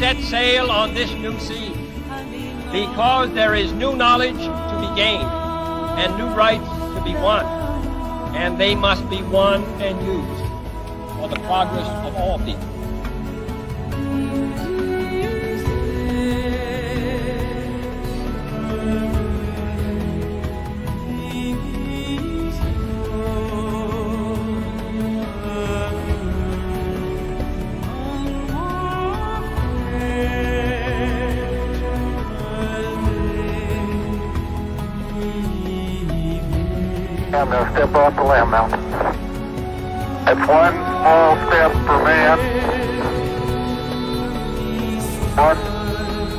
set sail on this new sea, because there is new knowledge to be gained and new rights to be won, and they must be won and used for the progress of all people. I'm going to step off the limb now. That's one small step for man, one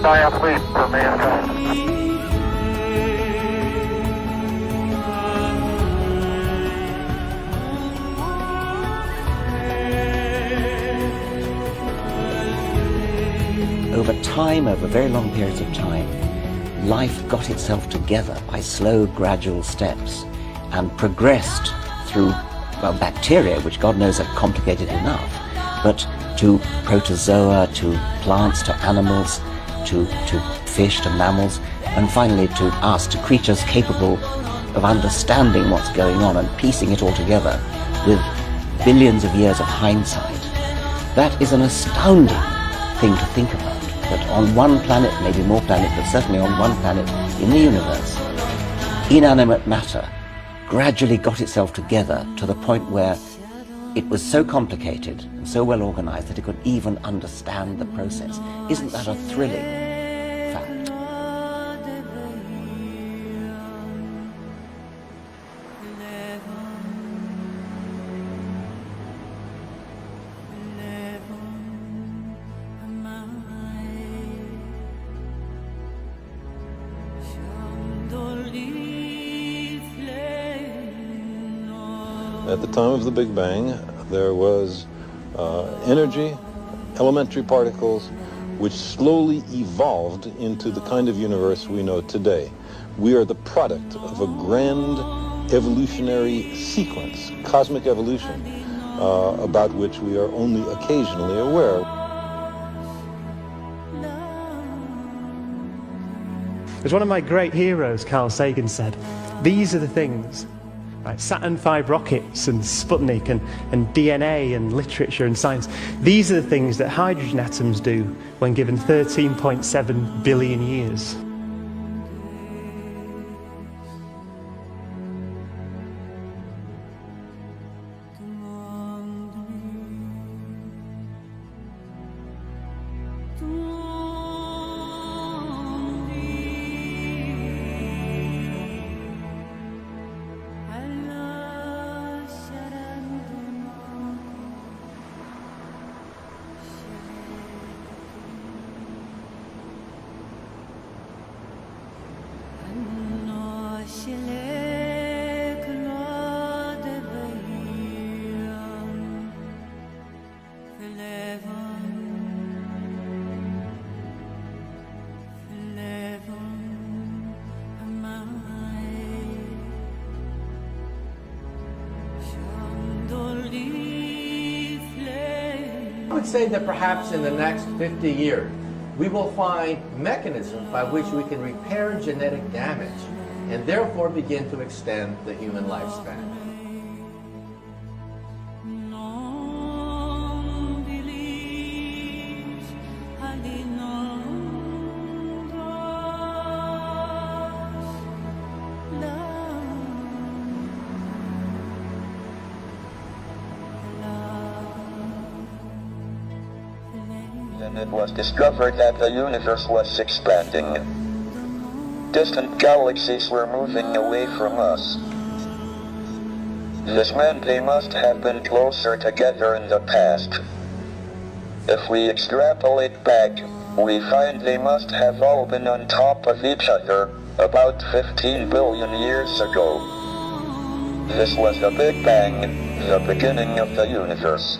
giant leap for mankind. Over time, over very long periods of time, life got itself together by slow, gradual steps and progressed through, well, bacteria, which God knows are complicated enough, but to protozoa, to plants, to animals, to fish, to mammals, and finally to us, to creatures capable of understanding what's going on and piecing it all together with billions of years of hindsight. That is an astounding thing to think about, that on one planet, maybe more planets, but certainly on one planet in the universe, inanimate matter gradually got itself together to the point where it was so complicated and so well organized that it could even understand the process. Isn't that a thrilling fact? At the time of the Big Bang, there was energy, elementary particles, which slowly evolved into the kind of universe we know today. We are the product of a grand evolutionary sequence, cosmic evolution, about which we are only occasionally aware. As one of my great heroes, Carl Sagan, said, these are the things, right, Saturn V rockets and Sputnik and DNA and literature and science, these are the things that hydrogen atoms do when given 13.7 billion years. I would say that perhaps in the next 50 years, we will find mechanisms by which we can repair genetic damage and therefore begin to extend the human lifespan. Then it was discovered that the universe was expanding. Distant galaxies were moving away from us. This meant they must have been closer together in the past. If we extrapolate back, we find they must have all been on top of each other about 15 billion years ago. This was the Big Bang, the beginning of the universe.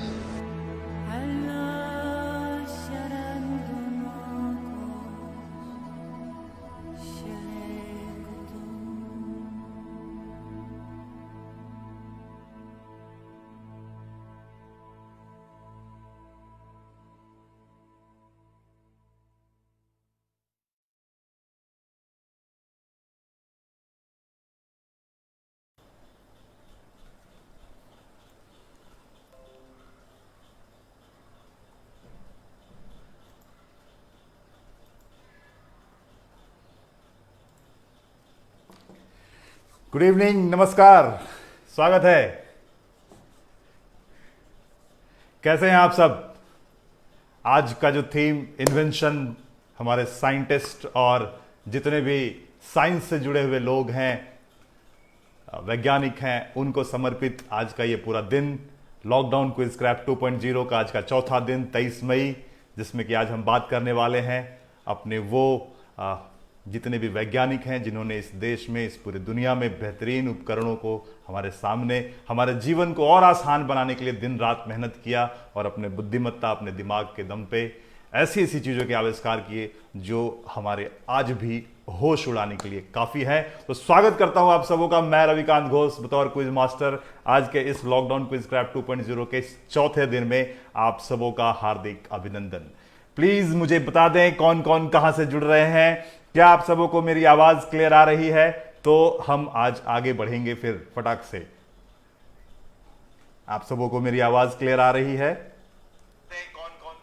Good evening, नमस्कार, स्वागत है। कैसे हैं आप सब? आज का जो थीम इन्वेंशन, हमारे साइंटिस्ट और जितने भी साइंस से जुड़े हुए लोग हैं, वैज्ञानिक हैं, उनको समर्पित आज का ये पूरा दिन लॉकडाउन क्विज स्क्रैप 2.0 का आज का चौथा दिन 23 मई, जिसमें कि आज हम बात करने वाले हैं अपने वो जितने भी वैज्ञानिक हैं जिन्होंने इस देश में, इस पूरी दुनिया में बेहतरीन उपकरणों को हमारे सामने, हमारे जीवन को और आसान बनाने के लिए दिन रात मेहनत किया और अपने बुद्धिमत्ता, अपने दिमाग के दम पे ऐसी ऐसी चीज़ों के आविष्कार किए जो हमारे आज भी होश उड़ाने के लिए काफ़ी है। तो स्वागत करता हूं आप सबों का, मैं रविकांत घोष बतौर क्विज मास्टर आज के इस लॉकडाउन क्विज स्क्रैप 2.0 के इस चौथे दिन में आप सबों का हार्दिक अभिनंदन। प्लीज मुझे बता दें कौन कौन कहां से जुड़ रहे हैं, क्या आप सबों को मेरी आवाज क्लियर आ रही है? तो हम आज आगे बढ़ेंगे फिर फटाक से। आप सबों को मेरी आवाज क्लियर आ रही है? कौन कौन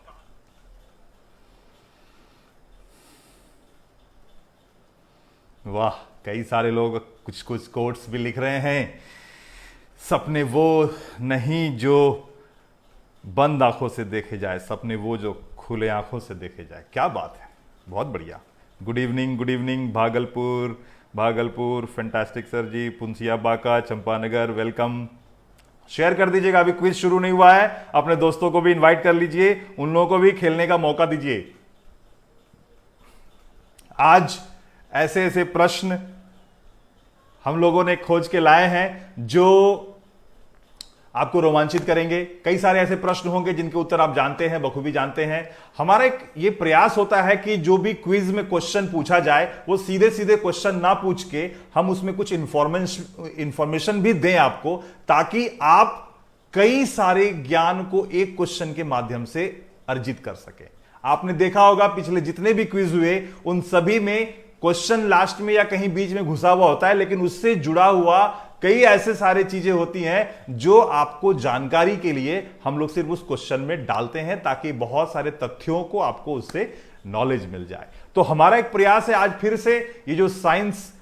वाह, कई सारे लोग कुछ कुछ कोट्स भी लिख रहे हैं। सपने वो नहीं जो बंद आंखों से देखे जाए, सपने वो जो खुले आंखों से देखे जाए। क्या बात है, बहुत बढ़िया। Good evening Bhagalpur, fantastic sir ji, Punsia Baka, Champanagar, welcome. Share कर दीजिएगा, अभी क्विज शुरू नहीं हुआ है, अपने दोस्तों को भी इनवाइट कर लीजिए, उन लोगों को भी खेलने का मौका दीजिए। आज ऐसे ऐसे प्रश्न हम लोगों ने खोज के लाए हैं जो आपको रोमांचित करेंगे। कई सारे ऐसे प्रश्न होंगे जिनके उत्तर आप जानते हैं, बखूबी जानते हैं। हमारा एक ये प्रयास होता है कि जो भी क्विज में क्वेश्चन पूछा जाए वो सीधे सीधे क्वेश्चन ना पूछ के हम उसमें कुछ इंफॉर्मेशन भी दें आपको, ताकि आप कई सारे ज्ञान को एक क्वेश्चन के माध्यम से अर्जित कर सके। आपने देखा होगा पिछले जितने भी क्विज हुए उन सभी में क्वेश्चन लास्ट में या कहीं बीच में घुसा हुआ होता है, लेकिन उससे जुड़ा हुआ कई ऐसे सारे चीजें होती हैं जो आपको जानकारी के लिए हम लोग सिर्फ उस क्वेश्चन में डालते हैं, ताकि बहुत सारे तथ्यों को आपको उससे नॉलेज मिल जाए। तो हमारा एक प्रयास है आज फिर से, ये जो साइंस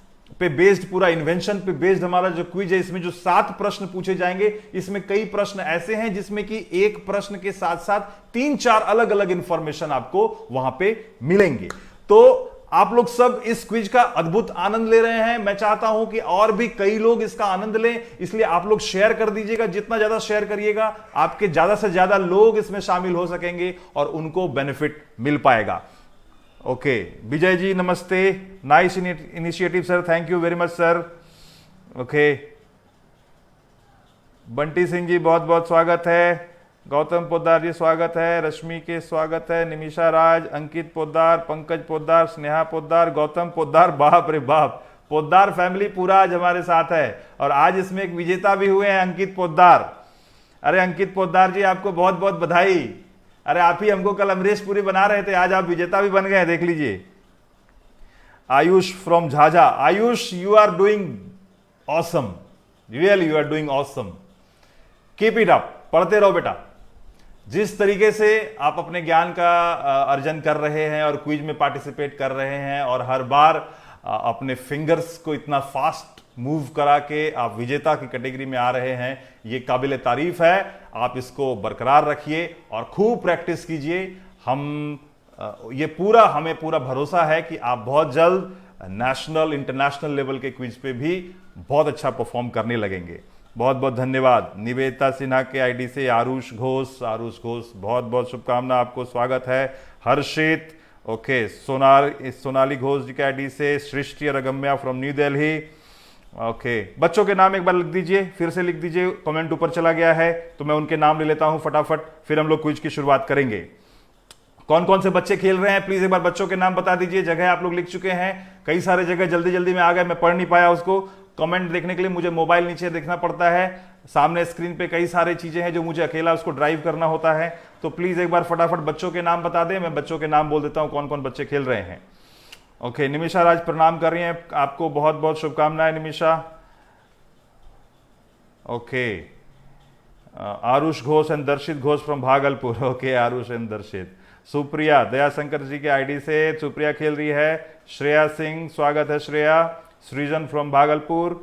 पे बेस्ड, पूरा इन्वेंशन पे बेस्ड हमारा जो क्विज है, इसमें जो 7 प्रश्न पूछे जाएंगे, इसमें कई प्रश्न ऐसे हैं जिसमें कि एक प्रश्न के साथ साथ 3-4 अलग अलग इंफॉर्मेशन आपको वहां पे मिलेंगे। तो आप लोग सब इस क्विज का अद्भुत आनंद ले रहे हैं। मैं चाहता हूं कि और भी कई लोग इसका आनंद लें, इसलिए आप लोग शेयर कर दीजिएगा। जितना ज्यादा शेयर करिएगा, आपके ज्यादा से ज्यादा लोग इसमें शामिल हो सकेंगे और उनको बेनिफिट मिल पाएगा। ओके, विजय जी नमस्ते, nice initiative sir, thank you very much sir. Okay, Bunty Singh ji बहुत बहुत स्वागत है, गौतम पोद्दार जी स्वागत है, रश्मि के स्वागत है, निमिषा राज, अंकित पोद्दार, पंकज पोद्दार, स्नेहा पोद्दार, गौतम पोद्दार, बाप रे बाप, पोद्दार फैमिली पूरा आज हमारे साथ है। और आज इसमें एक विजेता भी हुए हैं, अंकित पोद्दार। अरे अंकित पोद्दार जी, आपको बहुत बहुत बधाई। अरे आप ही हमको कल अमरीश पुरी बना रहे थे, आज आप विजेता भी बन गए, देख लीजिए। Ayush from Jhajha, Ayush you are doing awesome, really you are doing awesome, keep it up, पढ़ते रहो बेटा। जिस तरीके से आप अपने ज्ञान का अर्जन कर रहे हैं और क्विज में पार्टिसिपेट कर रहे हैं और हर बार अपने फिंगर्स को इतना फास्ट मूव करा के आप विजेता की कैटेगरी में आ रहे हैं, ये काबिल तारीफ है। आप इसको बरकरार रखिए और खूब प्रैक्टिस कीजिए। हमें पूरा भरोसा है कि आप बहुत जल्द नेशनल, इंटरनेशनल लेवल के क्विज पे भी बहुत अच्छा परफॉर्म करने लगेंगे। बहुत बहुत धन्यवाद। निवेदिता सिन्हा के आईडी से आरुष घोष बहुत बहुत शुभकामना, आपको स्वागत है। हर्षित, ओके, सोनाली घोष जी के आईडी से, सृष्टि रगम्या फ्रॉम न्यू दिल्ली। ओके, बच्चों के नाम एक बार लिख दीजिए, फिर से लिख दीजिए, कमेंट ऊपर चला गया है तो मैं उनके नाम ले लेता हूं फटाफट, फिर हम लोग क्विज की शुरुआत करेंगे। कौन कौन से बच्चे खेल रहे हैं प्लीज एक बार बच्चों के नाम बता दीजिए। जगह आप लोग लिख चुके हैं, कई सारे जगह जल्दी जल्दी में आ गए, मैं पढ़ नहीं पाया उसको। कमेंट देखने के लिए मुझे मोबाइल नीचे देखना पड़ता है, सामने स्क्रीन पे कई सारी चीजें हैं जो मुझे अकेला उसको ड्राइव करना होता है। तो प्लीज एक बार फटाफट बच्चों के नाम बता दें, मैं बच्चों के नाम बोल देता हूं कौन कौन बच्चे खेल रहे हैं। ओके, निमिषा राज प्रणाम कर रही हैं, आपको बहुत बहुत शुभकामनाएं निमिषा। ओके, आरुष घोष एंड दर्शित Ghosh from Bhagalpur. Okay, Aarush and दर्शित। सुप्रिया दयाशंकर जी के आईडी से सुप्रिया खेल रही है। श्रेया सिंह स्वागत है श्रेया। सृजन फ्रॉम भागलपुर।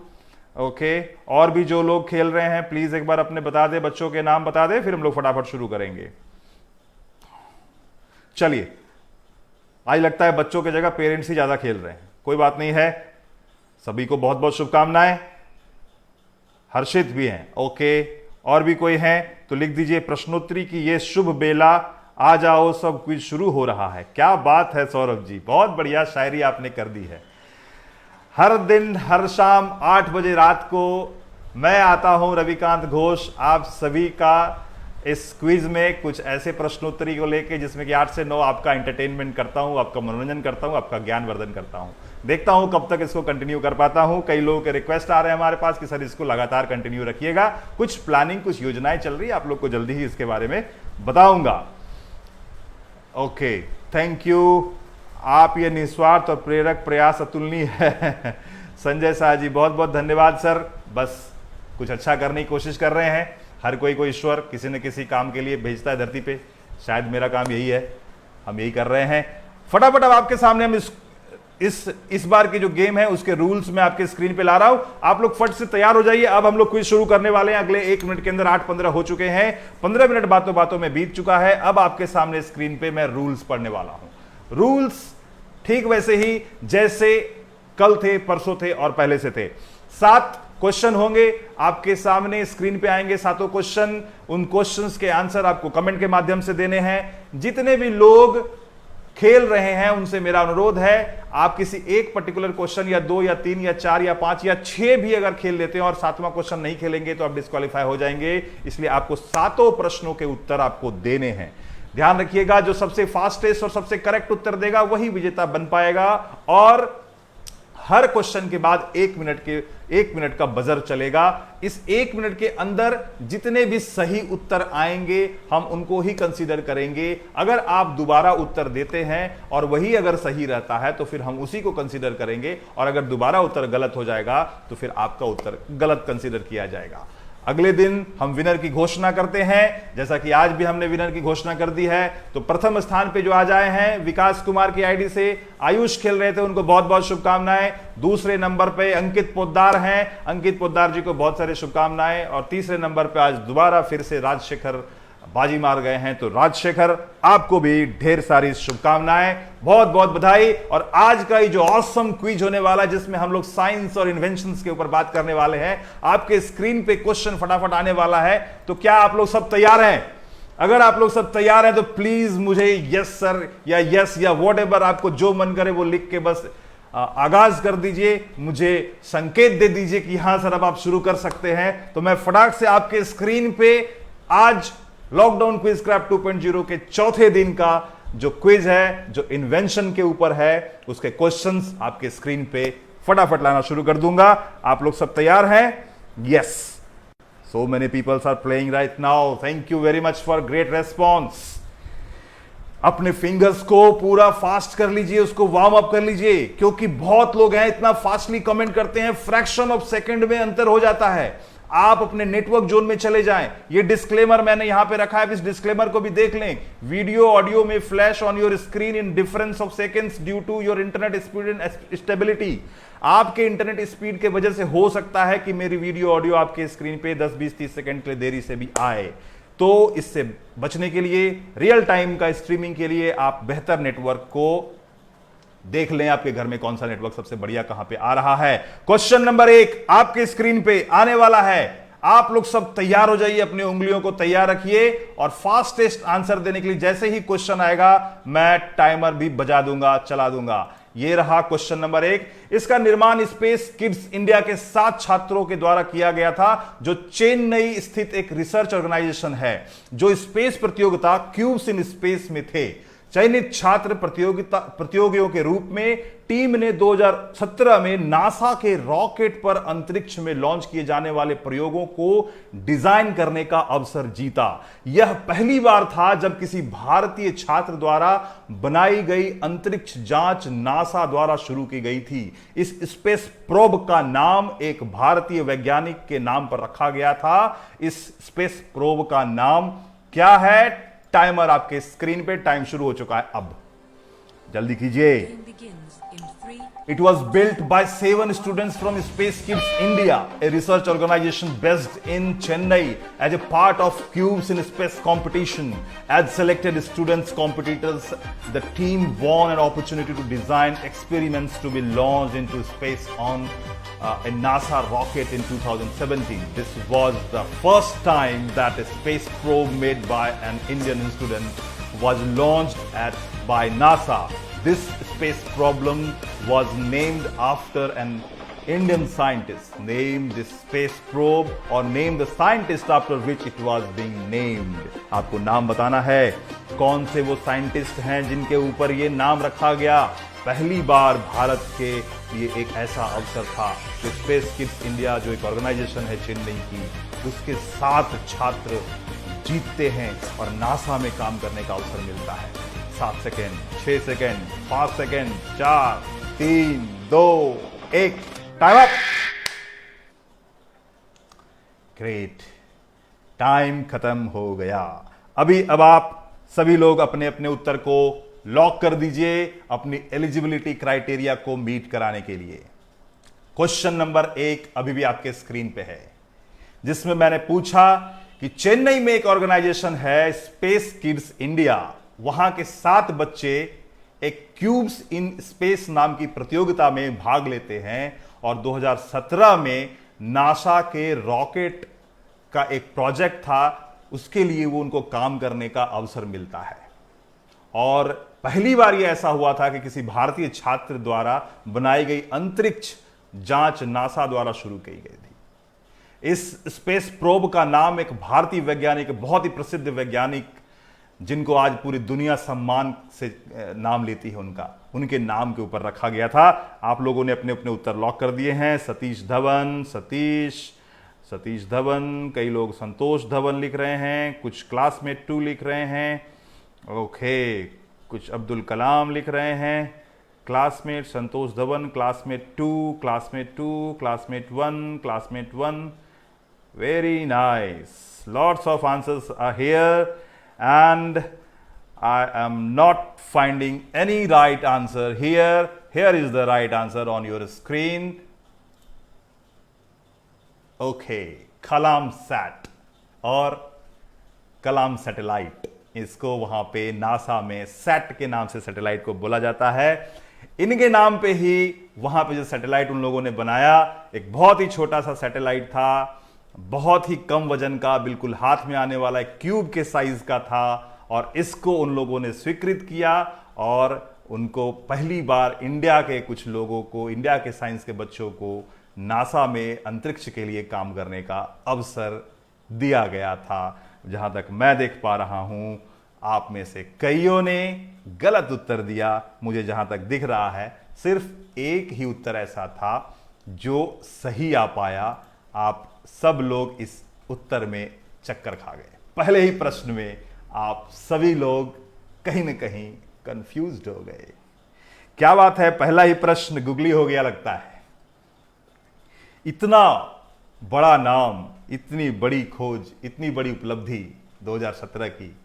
ओके, और भी जो लोग खेल रहे हैं प्लीज एक बार अपने बता दे, बच्चों के नाम बता दे, फिर हम लोग फटाफट शुरू करेंगे। चलिए, आज लगता है बच्चों की जगह पेरेंट्स ही ज्यादा खेल रहे हैं, कोई बात नहीं है, सभी को बहुत बहुत शुभकामनाएं। हर्षित भी हैं, ओके, और भी कोई है तो लिख दीजिए प्रश्नोत्तरी की ये शुभ बेला, आ जाओ सब कुछ शुरू हो रहा है। क्या बात है सौरभ जी, बहुत बढ़िया शायरी आपने कर दी है। हर दिन हर शाम 8 बजे रात को मैं आता हूं रविकांत घोष आप सभी का इस क्विज में कुछ ऐसे प्रश्नोत्तरी को लेके जिसमें कि 8 से 9 आपका एंटरटेनमेंट करता हूं, आपका मनोरंजन करता हूं, आपका ज्ञानवर्धन करता हूं। देखता हूं कब तक इसको कंटिन्यू कर पाता हूं। कई लोगों के रिक्वेस्ट आ रहे हैं हमारे पास कि सर इसको लगातार कंटिन्यू रखिएगा। कुछ प्लानिंग, कुछ योजनाएं चल रही है, आप लोग को जल्दी ही इसके बारे में बताऊंगा। ओके, थैंक यू, आप ये निस्वार्थ और प्रेरक प्रयास अतुलनीय है। संजय शाह जी बहुत बहुत धन्यवाद सर, बस कुछ अच्छा करने की कोशिश कर रहे हैं। हर कोई को ईश्वर किसी न किसी काम के लिए भेजता है धरती पे, शायद मेरा काम यही है, हम यही कर रहे हैं। फटाफट अब आपके सामने हम इस बार की जो गेम है उसके रूल्स में आपके स्क्रीन पे ला रहा हूं, आप लोग फट से तैयार हो जाइए। अब हम लोग क्विज शुरू करने वाले हैं। अगले 1 मिनट के अंदर 8:15 हो चुके हैं, 15 मिनट बातों बातों में बीत चुका है। अब आपके सामने स्क्रीन पे मैं रूल्स पढ़ने वाला हूं। रूल्स ठीक वैसे ही जैसे कल थे, परसों थे और पहले से थे। 7 क्वेश्चन होंगे आपके सामने, स्क्रीन पे आएंगे सातों क्वेश्चन। उन क्वेश्चंस के आंसर आपको कमेंट के माध्यम से देने हैं। जितने भी लोग खेल रहे हैं उनसे मेरा अनुरोध है, आप किसी एक पर्टिकुलर क्वेश्चन या 2 या 3 या 4 या 5 या 6 भी अगर खेल लेते हैं और 7वां क्वेश्चन नहीं खेलेंगे तो आप डिस्क्वालीफाई हो जाएंगे। इसलिए आपको सातों प्रश्नों के उत्तर आपको देने हैं। ध्यान रखिएगा, जो सबसे फास्टेस्ट और सबसे करेक्ट उत्तर देगा वही विजेता बन पाएगा। और हर क्वेश्चन के बाद 1 मिनट का बजर चलेगा। इस 1 मिनट के अंदर जितने भी सही उत्तर आएंगे हम उनको ही कंसीडर करेंगे। अगर आप दोबारा उत्तर देते हैं और वही अगर सही रहता है तो फिर हम उसी को कंसीडर करेंगे, और अगर दोबारा उत्तर गलत हो जाएगा तो फिर आपका उत्तर गलत कंसीडर किया जाएगा। अगले दिन हम विनर की घोषणा करते हैं, जैसा कि आज भी हमने विनर की घोषणा कर दी है। तो प्रथम स्थान पे जो आ जाए हैं विकास कुमार की आईडी से आयुष खेल रहे थे, उनको बहुत बहुत शुभकामनाएं। दूसरे नंबर पे अंकित पोद्दार हैं, अंकित पोद्दार जी को बहुत सारी शुभकामनाएं। और तीसरे नंबर पे आज दोबारा फिर से राजशेखर बाजी मार गए हैं, तो राजशेखर आपको भी ढेर सारी शुभकामनाएं, बहुत बहुत बधाई। और आज का ये जो ऑसम क्विज होने वाला है जिसमें हम लोग साइंस और इन्वेंशंस के ऊपर बात करने वाले हैं, आपके स्क्रीन पे क्वेश्चन फटाफट आने वाला है। तो क्या आप लोग सब तैयार हैं? अगर आप लोग सब तैयार हैं तो प्लीज मुझे यस सर या यस या व्हाटएवर आपको जो मन करे वो लिख के बस आगाज कर दीजिए, मुझे संकेत दे दीजिए कि हां सर अब आप शुरू कर सकते हैं। तो मैं फटाक से आपके स्क्रीन पे आज लॉकडाउन क्विज क्रैफ्ट 2.0 के चौथे दिन का जो क्विज है, जो इन्वेंशन के ऊपर है, उसके क्वेश्चंस आपके स्क्रीन पे फटाफट लाना शुरू कर दूंगा। आप लोग सब तैयार हैं? Yes, so many peoples are playing right now, thank you very much for great response. अपने फिंगर्स को पूरा फास्ट कर लीजिए, उसको वार्म अप कर लीजिए, क्योंकि बहुत लोग हैं इतना फास्टली कमेंट करते हैं, फ्रैक्शन ऑफ सेकंड में अंतर हो जाता है। आप अपने नेटवर्क जोन में चले जाएं। ये डिस्क्लेमर मैंने यहां पे रखा है, इस डिस्क्लेमर को भी देख लें। वीडियो ऑडियो में flash on your screen in difference of seconds due to your internet speed and stability. आपके इंटरनेट स्पीड के वजह से हो सकता है कि मेरी वीडियो ऑडियो आपके स्क्रीन पे 10, 20, 30 सेकंड के लिए देरी से भी आए। तो इससे बचने के लिए, रियल टाइम का स्ट्रीमिंग के लिए आप बेहतर नेटवर्क को देख लें, आपके घर में कौन सा नेटवर्क सबसे बढ़िया कहां पे आ रहा है। क्वेश्चन नंबर 1 आपके स्क्रीन पे आने वाला है। आप लोग सब तैयार हो जाइए, अपनी उंगलियों को तैयार रखिए और फास्टेस्ट आंसर देने के लिए जैसे ही क्वेश्चन आएगा मैं टाइमर भी बजा दूंगा, चला दूंगा। ये रहा क्वेश्चन नंबर 1। इसका निर्माण स्पेस किड्स इंडिया के 7 छात्रों के द्वारा किया गया था, जो चेन्नई स्थित एक रिसर्च ऑर्गेनाइजेशन है, जो स्पेस प्रतियोगिता क्यूब्स इन स्पेस में थे। चयनित छात्र प्रतियोगियों के रूप में टीम ने 2017 में नासा के रॉकेट पर अंतरिक्ष में लॉन्च किए जाने वाले प्रयोगों को डिजाइन करने का अवसर जीता। यह पहली बार था जब किसी भारतीय छात्र द्वारा बनाई गई अंतरिक्ष जांच नासा द्वारा शुरू की गई थी। इस स्पेस प्रोब का नाम एक भारतीय वैज्ञानिक के नाम पर रखा गया था। इस स्पेस प्रोब का नाम क्या है? टाइमर आपके स्क्रीन पे टाइम शुरू हो चुका है, अब जल्दी कीजिए। It was built by 7 students from Space Kids India, a research organization based in Chennai, as a part of Cubes in Space competition. As selected students competitors, the team won an opportunity to design experiments to be launched into space on a NASA rocket in 2017. This was the first time that a space probe made by an Indian student was launched by NASA. This space problem was named after an Indian scientist. Name this space probe or name the scientist after which it was being named. आपको नाम बताना है कौन से वो scientist हैं जिनके ऊपर ये नाम रखा गया। पहली बार भारत के लिए एक ऐसा अवसर था जो स्पेस किड्स इंडिया जो एक ऑर्गेनाइजेशन है चेन्नई की, उसके 7 छात्र जीतते हैं और नासा में काम करने का अवसर मिलता है। 7 second, 6 second, 5 second, 4, 3, 2, 1, time up. Great, time खत्म हो गया। अब आप सभी लोग अपने अपने उत्तर को लॉक कर दीजिए अपनी एलिजिबिलिटी क्राइटेरिया को मीट कराने के लिए। क्वेश्चन नंबर 1 अभी भी आपके स्क्रीन पे है, जिसमें मैंने पूछा कि चेन्नई में एक ऑर्गेनाइजेशन है स्पेस किड्स इंडिया, वहां के 7 बच्चे एक क्यूब्स इन स्पेस नाम की प्रतियोगिता में भाग लेते हैं और 2017 में नासा के रॉकेट का एक प्रोजेक्ट था, उसके लिए वो उनको काम करने का अवसर मिलता है। और पहली बार यह ऐसा हुआ था कि किसी भारतीय छात्र द्वारा बनाई गई अंतरिक्ष जांच नासा द्वारा शुरू की गई थी। इस स्पेस प्रोब का नाम एक भारतीय वैज्ञानिक, बहुत ही प्रसिद्ध वैज्ञानिक जिनको आज पूरी दुनिया सम्मान से नाम लेती है, उनके नाम के ऊपर रखा गया था। आप लोगों ने अपने अपने उत्तर लॉक कर दिए हैं। सतीश धवन, सतीश धवन, कई लोग संतोष धवन लिख रहे हैं, कुछ क्लासमेट 2 लिख रहे हैं, ओके, कुछ अब्दुल कलाम लिख रहे हैं, classmate Santosh Dhawan, classmate 2, classmate 2, classmate 1, classmate 1, very nice, lots of answers are here and I am not finding any right answer here. Here is the right answer on your screen. Okay, Kalam sat और Kalam satellite, इसको वहां पे NASA में set के नाम से satellite को बोला जाता है। इनके नाम पे ही वहां पे जो सैटेलाइट उन लोगों ने बनाया, एक बहुत ही छोटा सा सैटेलाइट था, बहुत ही कम वजन का, बिल्कुल हाथ में आने वाला एक क्यूब के साइज का था, और इसको उन लोगों ने स्वीकृत किया और उनको पहली बार इंडिया के कुछ लोगों को, इंडिया के साइंस के बच्चों को नासा में अंतरिक्ष के लिए काम करने का अवसर दिया गया था। जहां तक मैं देख पा रहा हूं, आप में से कईयों ने गलत उत्तर दिया। मुझे जहां तक दिख रहा है सिर्फ एक ही उत्तर ऐसा था जो सही आ पाया। आप सब लोग इस उत्तर में चक्कर खा गए। पहले ही प्रश्न में आप सभी लोग कहीं ना कहीं कंफ्यूज्ड हो गए। क्या बात है, पहला ही प्रश्न गुगली हो गया लगता है। इतना बड़ा नाम, इतनी बड़ी खोज, इतनी बड़ी उपलब्धि 2017 की,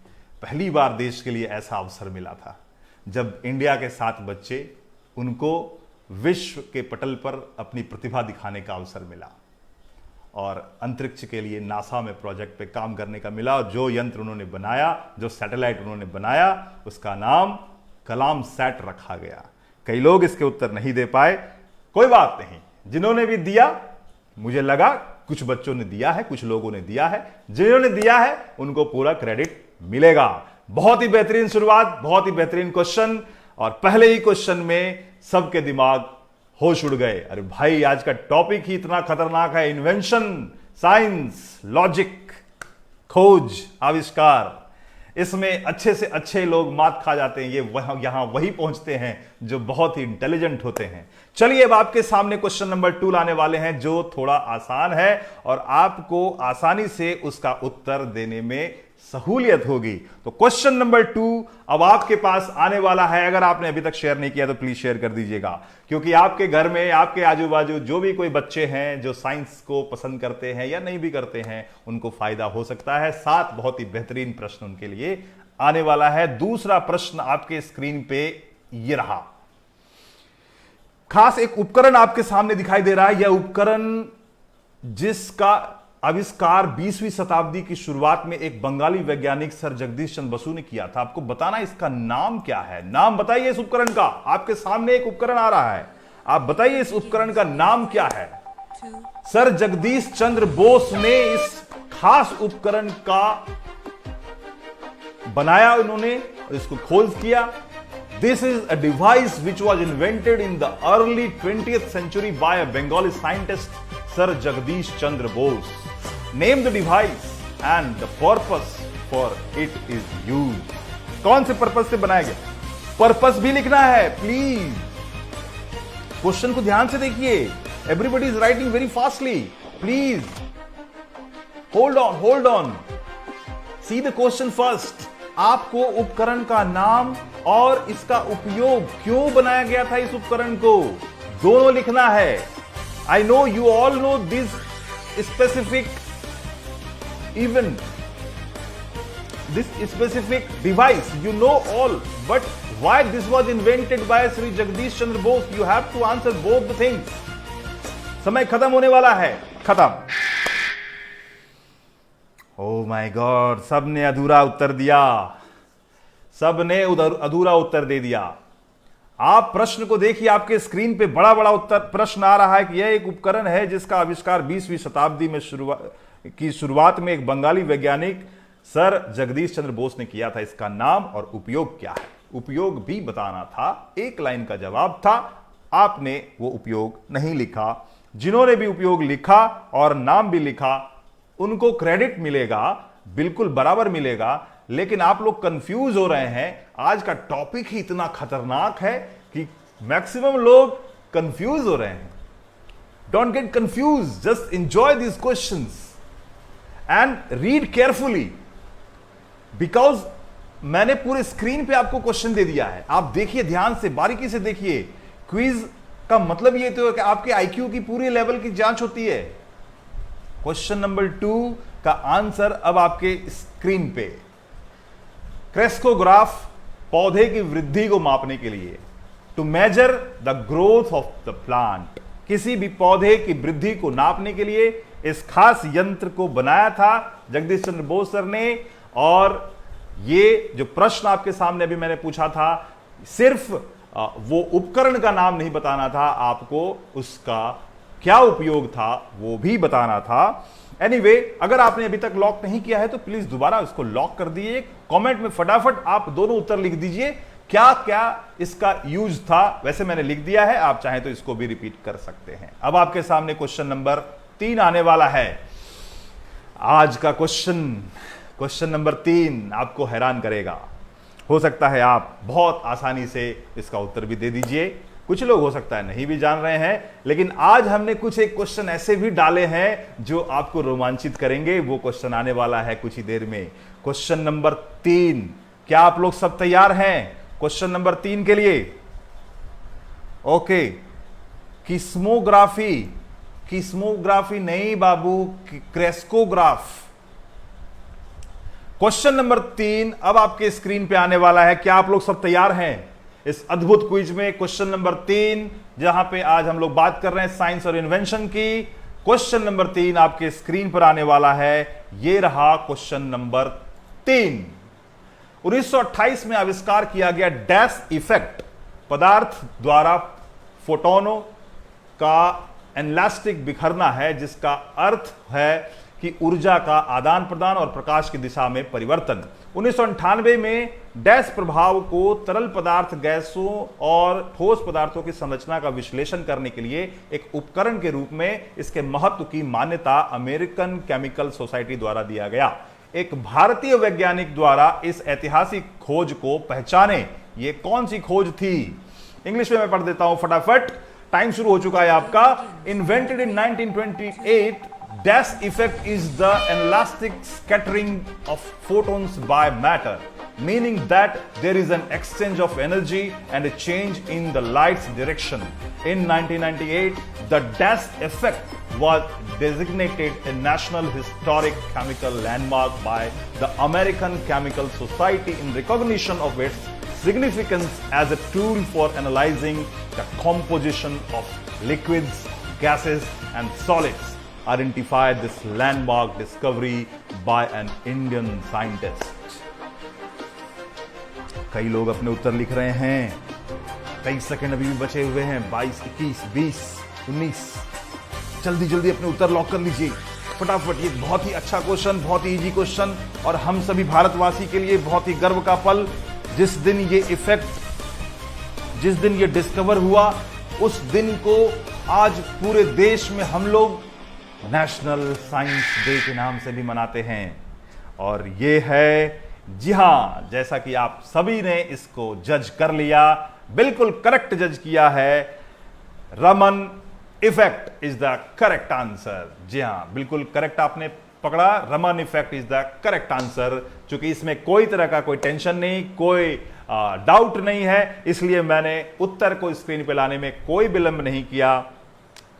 पहली बार देश के लिए ऐसा अवसर मिला था जब इंडिया के 7 बच्चे, उनको विश्व के पटल पर अपनी प्रतिभा दिखाने का अवसर मिला और अंतरिक्ष के लिए नासा में प्रोजेक्ट पे काम करने का मिला। और जो यंत्र उन्होंने बनाया, जो सैटेलाइट उन्होंने बनाया, उसका नाम कलाम सैट रखा गया। कई लोग इसके उत्तर नहीं दे पाए, कोई बात नहीं। जिन्होंने भी दिया, मुझे लगा कुछ बच्चों ने दिया है, कुछ लोगों ने दिया है, जिन्होंने दिया है उनको पूरा क्रेडिट मिलेगा। बहुत ही बेहतरीन शुरुआत, बहुत ही बेहतरीन क्वेश्चन, और पहले ही क्वेश्चन में सबके दिमाग होश उड़ गए। अरे भाई, आज का टॉपिक ही इतना खतरनाक है, इन्वेंशन, साइंस, लॉजिक, खोज, आविष्कार। इसमें अच्छे से अच्छे लोग मात खा जाते हैं। ये यहां वही पहुंचते हैं जो बहुत ही इंटेलिजेंट होते हैं। चलिए, अब आपके सामने क्वेश्चन नंबर 2 लाने वाले हैं, जो थोड़ा आसान है और आपको आसानी से उसका उत्तर देने में सहूलियत होगी। तो क्वेश्चन नंबर 2 अब आपके पास आने वाला है। अगर आपने अभी तक शेयर नहीं किया तो प्लीज शेयर कर दीजिएगा, क्योंकि आपके घर में, आपके आजू बाजू जो भी कोई बच्चे हैं जो साइंस को पसंद करते हैं या नहीं भी करते हैं, उनको फायदा हो सकता है। 7 बहुत ही बेहतरीन प्रश्न उनके लिए आने वाला है। दूसरा प्रश्न आपके स्क्रीन पे ये रहा। खास एक उपकरण आपके सामने दिखाई दे रहा है। यह उपकरण जिसका आविष्कार 20वीं शताब्दी की शुरुआत में एक बंगाली वैज्ञानिक सर जगदीश चंद्र बसु ने किया था। आपको बताना इसका नाम क्या है। नाम बताइए इस उपकरण का। आपके सामने एक उपकरण आ रहा है, आप बताइए इस उपकरण का नाम क्या है। सर जगदीश चंद्र बोस ने इस खास उपकरण का बनाया, उन्होंने इसको खोज किया। This is a device which was invented in the early 20th century by a Bengali scientist, Sir Jagdish Chandra Bose. Name the device and the purpose for it is used. कौन से पर्पस से बनाया गया? Purpose भी लिखना है please. Question को ध्यान से देखिए। Everybody is writing very fastly. Please hold on. See the question first. आपको उपकरण का नाम और इसका उपयोग क्यों बनाया गया था इस उपकरण को, दोनों लिखना है। I know you all know this specific device, you know all, but why this was invented by Shri Jagdish Chandra Bose, you have to answer both the things. समय खत्म होने वाला है, खत्म। ओह माय गॉड, सबने अधूरा उत्तर दिया, सबने अधूरा उत्तर दे दिया। आप प्रश्न को देखिए, आपके स्क्रीन पे बड़ा बड़ा उत्तर प्रश्न आ रहा है कि यह एक उपकरण है जिसका आविष्कार 20वीं शताब्दी में शुरुआत में एक बंगाली वैज्ञानिक सर जगदीश चंद्र बोस ने किया था। इसका नाम और उपयोग क्या है, उपयोग भी बताना था। एक लाइन का जवाब था, आपने वो उपयोग नहीं लिखा। जिन्होंने भी उपयोग लिखा और नाम भी लिखा उनको क्रेडिट मिलेगा, बिल्कुल बराबर मिलेगा। लेकिन आप लोग कंफ्यूज हो रहे हैं। आज का टॉपिक ही इतना खतरनाक है कि मैक्सिमम लोग कंफ्यूज हो रहे हैं। Don't get confuse, just enjoy this questions and read carefully, because मैंने पूरे स्क्रीन पे आपको क्वेश्चन दे दिया है। आप देखिए, ध्यान से बारीकी से देखिए। क्विज का मतलब ये तो है कि आपके आईक्यू की पूरी लेवल की जांच होती है। क्वेश्चन नंबर 2 का आंसर अब आपके स्क्रीन पे। क्रेस्कोग्राफ पौधे की वृद्धि को मापने के लिए, to measure the growth of the plant, किसी भी पौधे की वृद्धि को नापने के लिए इस खास यंत्र को बनाया था जगदीश चंद्र बोस सर ने। और ये जो प्रश्न आपके सामने अभी मैंने पूछा था, सिर्फ वो उपकरण का नाम नहीं बताना था, आपको उसका क्या उपयोग था वो भी बताना था। एनीवे, अगर आपने अभी तक लॉक नहीं किया है तो प्लीज दोबारा इसको लॉक कर दीजिए। कमेंट में फटाफट आप दोनों उत्तर लिख दीजिए, क्या क्या इसका यूज था। वैसे मैंने लिख दिया है, आप चाहें तो इसको भी रिपीट कर सकते हैं। अब आपके सामने क्वेश्चन नंबर 3 आने वाला है। आज का क्वेश्चन नंबर 3 आपको हैरान करेगा। हो सकता है आप बहुत आसानी से इसका उत्तर भी दे दीजिए, कुछ लोग हो सकता है नहीं भी जान रहे हैं। लेकिन आज हमने कुछ एक क्वेश्चन ऐसे भी डाले हैं जो आपको रोमांचित करेंगे। वो क्वेश्चन आने वाला है कुछ ही देर में। क्वेश्चन नंबर 3, क्या आप लोग सब तैयार हैं क्वेश्चन नंबर 3 के लिए? ओके। किस्मोग्राफी नहीं बाबू, क्रेस्कोग्राफ। क्वेश्चन नंबर 3 अब आपके स्क्रीन पे आने वाला है। क्या आप लोग सब तैयार हैं इस अद्भुत क्विज में? क्वेश्चन नंबर 3, जहां पे आज हम लोग बात कर रहे हैं साइंस और इन्वेंशन की। क्वेश्चन नंबर 3 आपके स्क्रीन पर आने वाला है। ये रहा क्वेश्चन नंबर 3। 1928 में आविष्कार किया गया डैश इफेक्ट पदार्थ द्वारा फोटोनों का एनलास्टिक बिखरना है, जिसका अर्थ है कि ऊर्जा का आदान प्रदान और प्रकाश की दिशा में परिवर्तन। 1998 में डैश प्रभाव को तरल पदार्थ, गैसों और ठोस पदार्थों की संरचना का विश्लेषण करने के लिए एक उपकरण के रूप में इसके महत्व की मान्यता अमेरिकन केमिकल सोसाइटी द्वारा दिया गया। एक भारतीय वैज्ञानिक द्वारा इस ऐतिहासिक खोज को पहचाने। ये कौन सी खोज थी? इंग्लिश में मैं पढ़ देता हूं फटाफट, टाइम शुरू हो चुका है आपका। Invented in 1928, dash effect is the inelastic scattering of photons by matter, meaning that there is an exchange of energy and a change in the light's direction. In 1998, the dash effect was designated a National Historic Chemical Landmark by the American Chemical Society in recognition of its significance as a tool for analyzing the composition of liquids, gases and solids, identified this landmark discovery by an Indian scientist. कई लोग अपने उत्तर लिख रहे हैं, कई second अभी भी बचे हुए हैं, 22, 21, 20, 19। जल्दी जल्दी अपने उत्तर लॉक कर लीजिए फटाफट। ये बहुत ही अच्छा क्वेश्चन, बहुत ही इजी क्वेश्चन और हम सभी भारतवासी के लिए बहुत ही गर्व का पल। जिस दिन ये इफेक्ट, जिस दिन ये डिस्कवर हुआ, उस दिन को आज पूरे देश में हम लोग नेशनल साइंस डे के नाम से भी मनाते हैं। और ये है, जी हां, जैसा कि आप सभी ने इसको जज कर लिया, बिल्कुल करेक्ट जज किया है, Raman effect is the correct answer. जी हां, बिल्कुल करेक्ट आपने पकड़ा, Raman effect is the correct answer. चूंकि इसमें कोई तरह का कोई टेंशन नहीं, कोई डाउट नहीं है, इसलिए मैंने उत्तर को स्क्रीन पे लाने में कोई विलंब नहीं किया।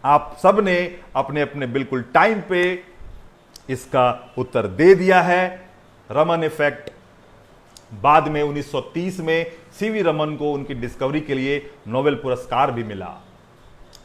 आप सब ने अपने अपने बिल्कुल टाइम पे इसका उत्तर दे दिया है। रमन इफेक्ट बाद में 1930 में सीवी रमन को उनकी डिस्कवरी के लिए नोबेल पुरस्कार भी मिला।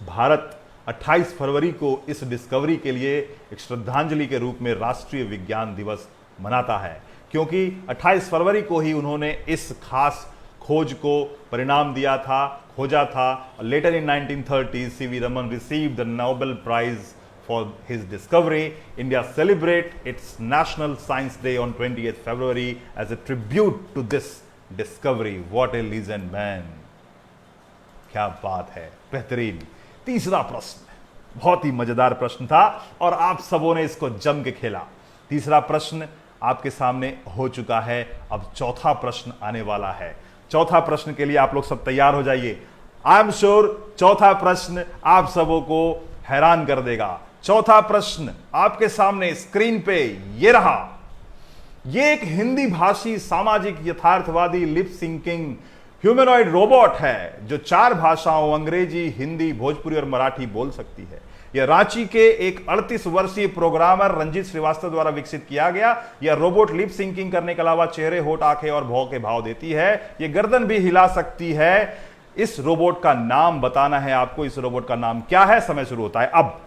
भारत 28 फरवरी को इस डिस्कवरी के लिए एक श्रद्धांजलि के रूप में राष्ट्रीय विज्ञान दिवस मनाता है, क्योंकि 28 फरवरी को ही उन्होंने इस खास खोज को परिणाम दिया था, खोजा था। Later in 1930 CV Raman received the Nobel prize for his discovery. India celebrate its National Science Day on 28th February as a tribute to this discovery. What a legend, man! क्या बात है, बेहतरीन। तीसरा प्रश्न बहुत ही मजेदार प्रश्न था और आप सबों ने इसको जम के खेला। तीसरा प्रश्न आपके सामने हो चुका है, अब चौथा प्रश्न आने वाला है। चौथा प्रश्न के लिए आप लोग सब तैयार हो जाइए। आई एम श्योर चौथा प्रश्न आप सबों को हैरान कर देगा। चौथा प्रश्न आपके सामने स्क्रीन पे ये रहा। ये एक हिंदी भाषी सामाजिक यथार्थवादी लिप सिंकिंग ह्यूमनॉइड रोबोट है जो 4 भाषाओं अंग्रेजी, हिंदी, भोजपुरी और मराठी बोल सकती है। यह रांची के एक 38 वर्षीय प्रोग्रामर रंजीत श्रीवास्तव द्वारा विकसित किया गया। यह रोबोट लिप सिंकिंग करने के अलावा चेहरे, होठ, आंखें और भौं के भाव देती है। यह गर्दन भी हिला सकती है। इस रोबोट का नाम बताना है आपको। इस रोबोट का नाम क्या है? समय शुरू होता है अब।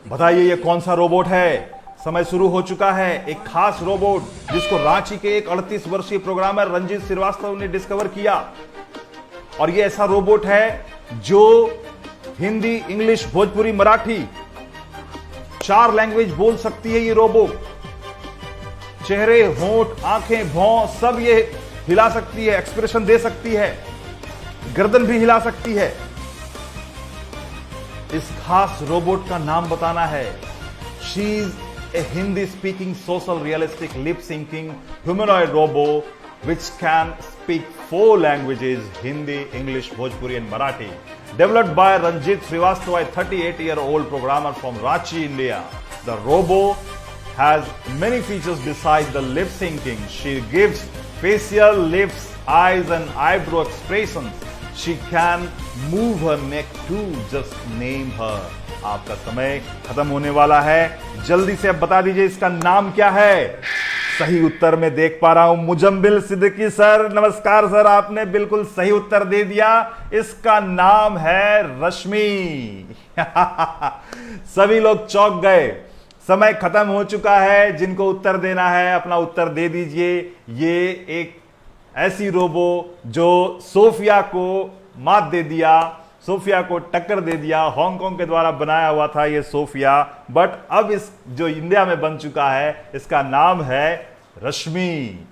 बताइए ये कौन सा रोबोट है? समय शुरू हो चुका है। एक खास रोबोट जिसको रांची के एक 38 वर्षीय प्रोग्रामर रंजीत श्रीवास्तव ने डिस्कवर किया। और ये ऐसा रोबोट है जो हिंदी, इंग्लिश, भोजपुरी, मराठी 4 लैंग्वेज बोल सकती है। ये रोबोट चेहरे, होंठ, आंखें, भौं सब ये हिला सकती है, एक्सप्रेशन दे सकती है, गर्दन भी हिला सकती है। इस खास रोबोट का नाम बताना है। She is a Hindi speaking social realistic lip syncing humanoid robo which can speak 4 languages, Hindi, English, Bhojpuri and Marathi. Developed by Ranjit Srivastava, a 38-year-old programmer from Ranchi, India. The robo has many features besides the lip syncing. She gives facial, lips, eyes and eyebrow expressions. She can move her neck too. Just name her. आपका समय खत्म होने वाला है, जल्दी से अब बता दीजिए इसका नाम क्या है। सही उत्तर में देख पा रहा हूं मुजम्मिल सिद्दीकी सर। नमस्कार सर, आपने बिल्कुल सही उत्तर दे दिया। इसका नाम है रश्मि। सभी लोग चौंक गए। समय खत्म हो चुका है। जिनको उत्तर देना है अपना उत्तर दे दीजिए। ये एक ऐसी रोबो जो सोफिया को मात दे दिया, सोफिया को टक्कर दे दिया। हांगकांग के द्वारा बनाया हुआ था ये सोफिया, बट अब इस जो इंडिया में बन चुका है इसका नाम है रश्मि।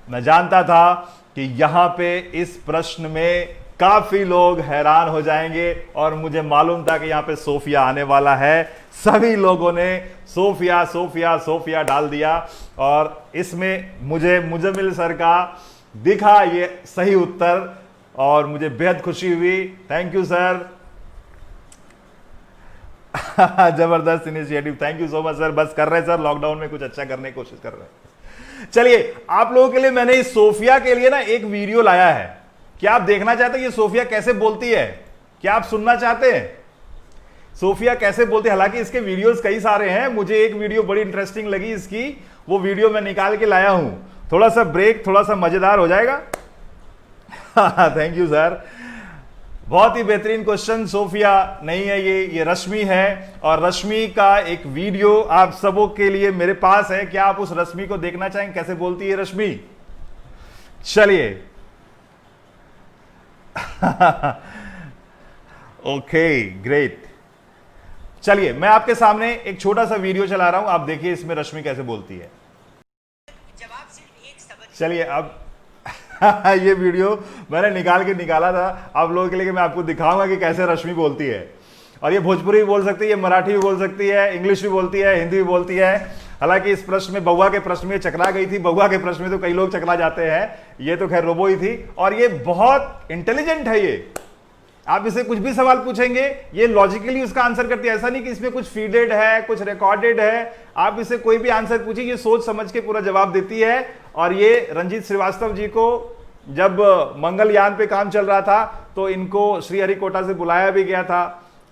मैं जानता था कि यहां पे इस प्रश्न में काफी लोग हैरान हो जाएंगे और मुझे मालूम था कि यहां पे सोफिया आने वाला है। सभी लोगों ने सोफिया सोफिया सोफिया डाल दिया और इसमें मुझे मुजम्मिल सर का दिखा ये सही उत्तर और मुझे बेहद खुशी हुई। Thank you sir. जबरदस्त initiative, thank you so much sir. बस कर रहे सर, लॉकडाउन में कुछ अच्छा करने की कोशिश कर रहे हैं। चलिए, आप लोगों के लिए मैंने इस सोफिया के लिए ना एक वीडियो लाया है। क्या आप देखना चाहते हैं ये सोफिया कैसे बोलती है? क्या आप सुनना चाहते हैं सोफिया कैसे बोलती है? हालांकि इसके वीडियोस कई सारे हैं, मुझे एक वीडियो बड़ी इंटरेस्टिंग लगी इसकी, वो वीडियो मैं निकाल के लाया हूं। थोड़ा सा ब्रेक, थोड़ा सा मजेदार हो जाएगा। थैंक यू सर, बहुत ही बेहतरीन क्वेश्चन। सोफिया नहीं है ये रश्मि है, और रश्मि का एक वीडियो आप सबों के लिए मेरे पास है। क्या आप उस रश्मि को देखना चाहेंगे, कैसे बोलती है रश्मि? चलिए ओके ग्रेट। चलिए मैं आपके सामने एक छोटा सा वीडियो चला रहा हूं, आप देखिए इसमें रश्मि कैसे बोलती है। चलिए अब ये वीडियो मैंने निकाला था आप लोगों के लिए कि मैं आपको दिखाऊंगा कि कैसे रश्मि बोलती है। और ये भोजपुरी भी बोल सकती है, मराठी भी बोल सकती है, इंग्लिश भी बोलती है, हिंदी भी बोलती है। हालांकि इस प्रश्न में, बउआ के प्रश्न में चकरा गई थी। बउआ के प्रश्न में तो कई लोग चकरा जाते हैं, ये तो खैर रोबो ही थी। और ये बहुत इंटेलिजेंट है। ये आप इसे कुछ भी सवाल पूछेंगे ये लॉजिकली उसका आंसर करती है। ऐसा नहीं कि इसमें कुछ फीडेड है, कुछ रिकॉर्डेड है। आप इसे कोई भी आंसर पूछिए, ये सोच समझ के पूरा जवाब देती है। और ये रंजीत श्रीवास्तव जी को जब मंगलयान पे काम चल रहा था तो इनको श्रीहरिकोटा से बुलाया भी गया था,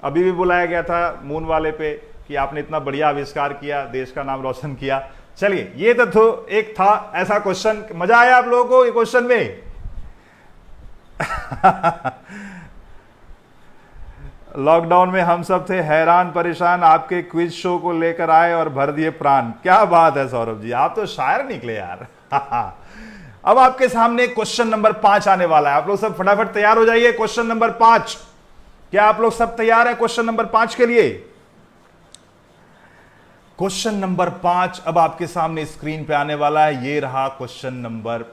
अभी भी बुलाया गया था मून वाले पे, कि आपने इतना बढ़िया आविष्कार किया, देश का नाम रोशन किया। चलिए ये तो एक था ऐसा क्वेश्चन। मजा आया आप लोगों को ये क्वेश्चन में? लॉकडाउन में हम सब थे हैरान परेशान, आपके क्विज शो को लेकर आए और भर दिए प्राण। क्या बात है सौरभ जी, आप तो शायर निकले यार। अब आपके सामने क्वेश्चन नंबर 5 आने वाला है। आप लोग सब फटाफट तैयार हो जाइए। क्वेश्चन नंबर 5, क्या आप लोग सब तैयार हैं क्वेश्चन नंबर 5 के लिए? क्वेश्चन नंबर 5 अब आपके सामने स्क्रीन पे आने वाला है। ये रहा question number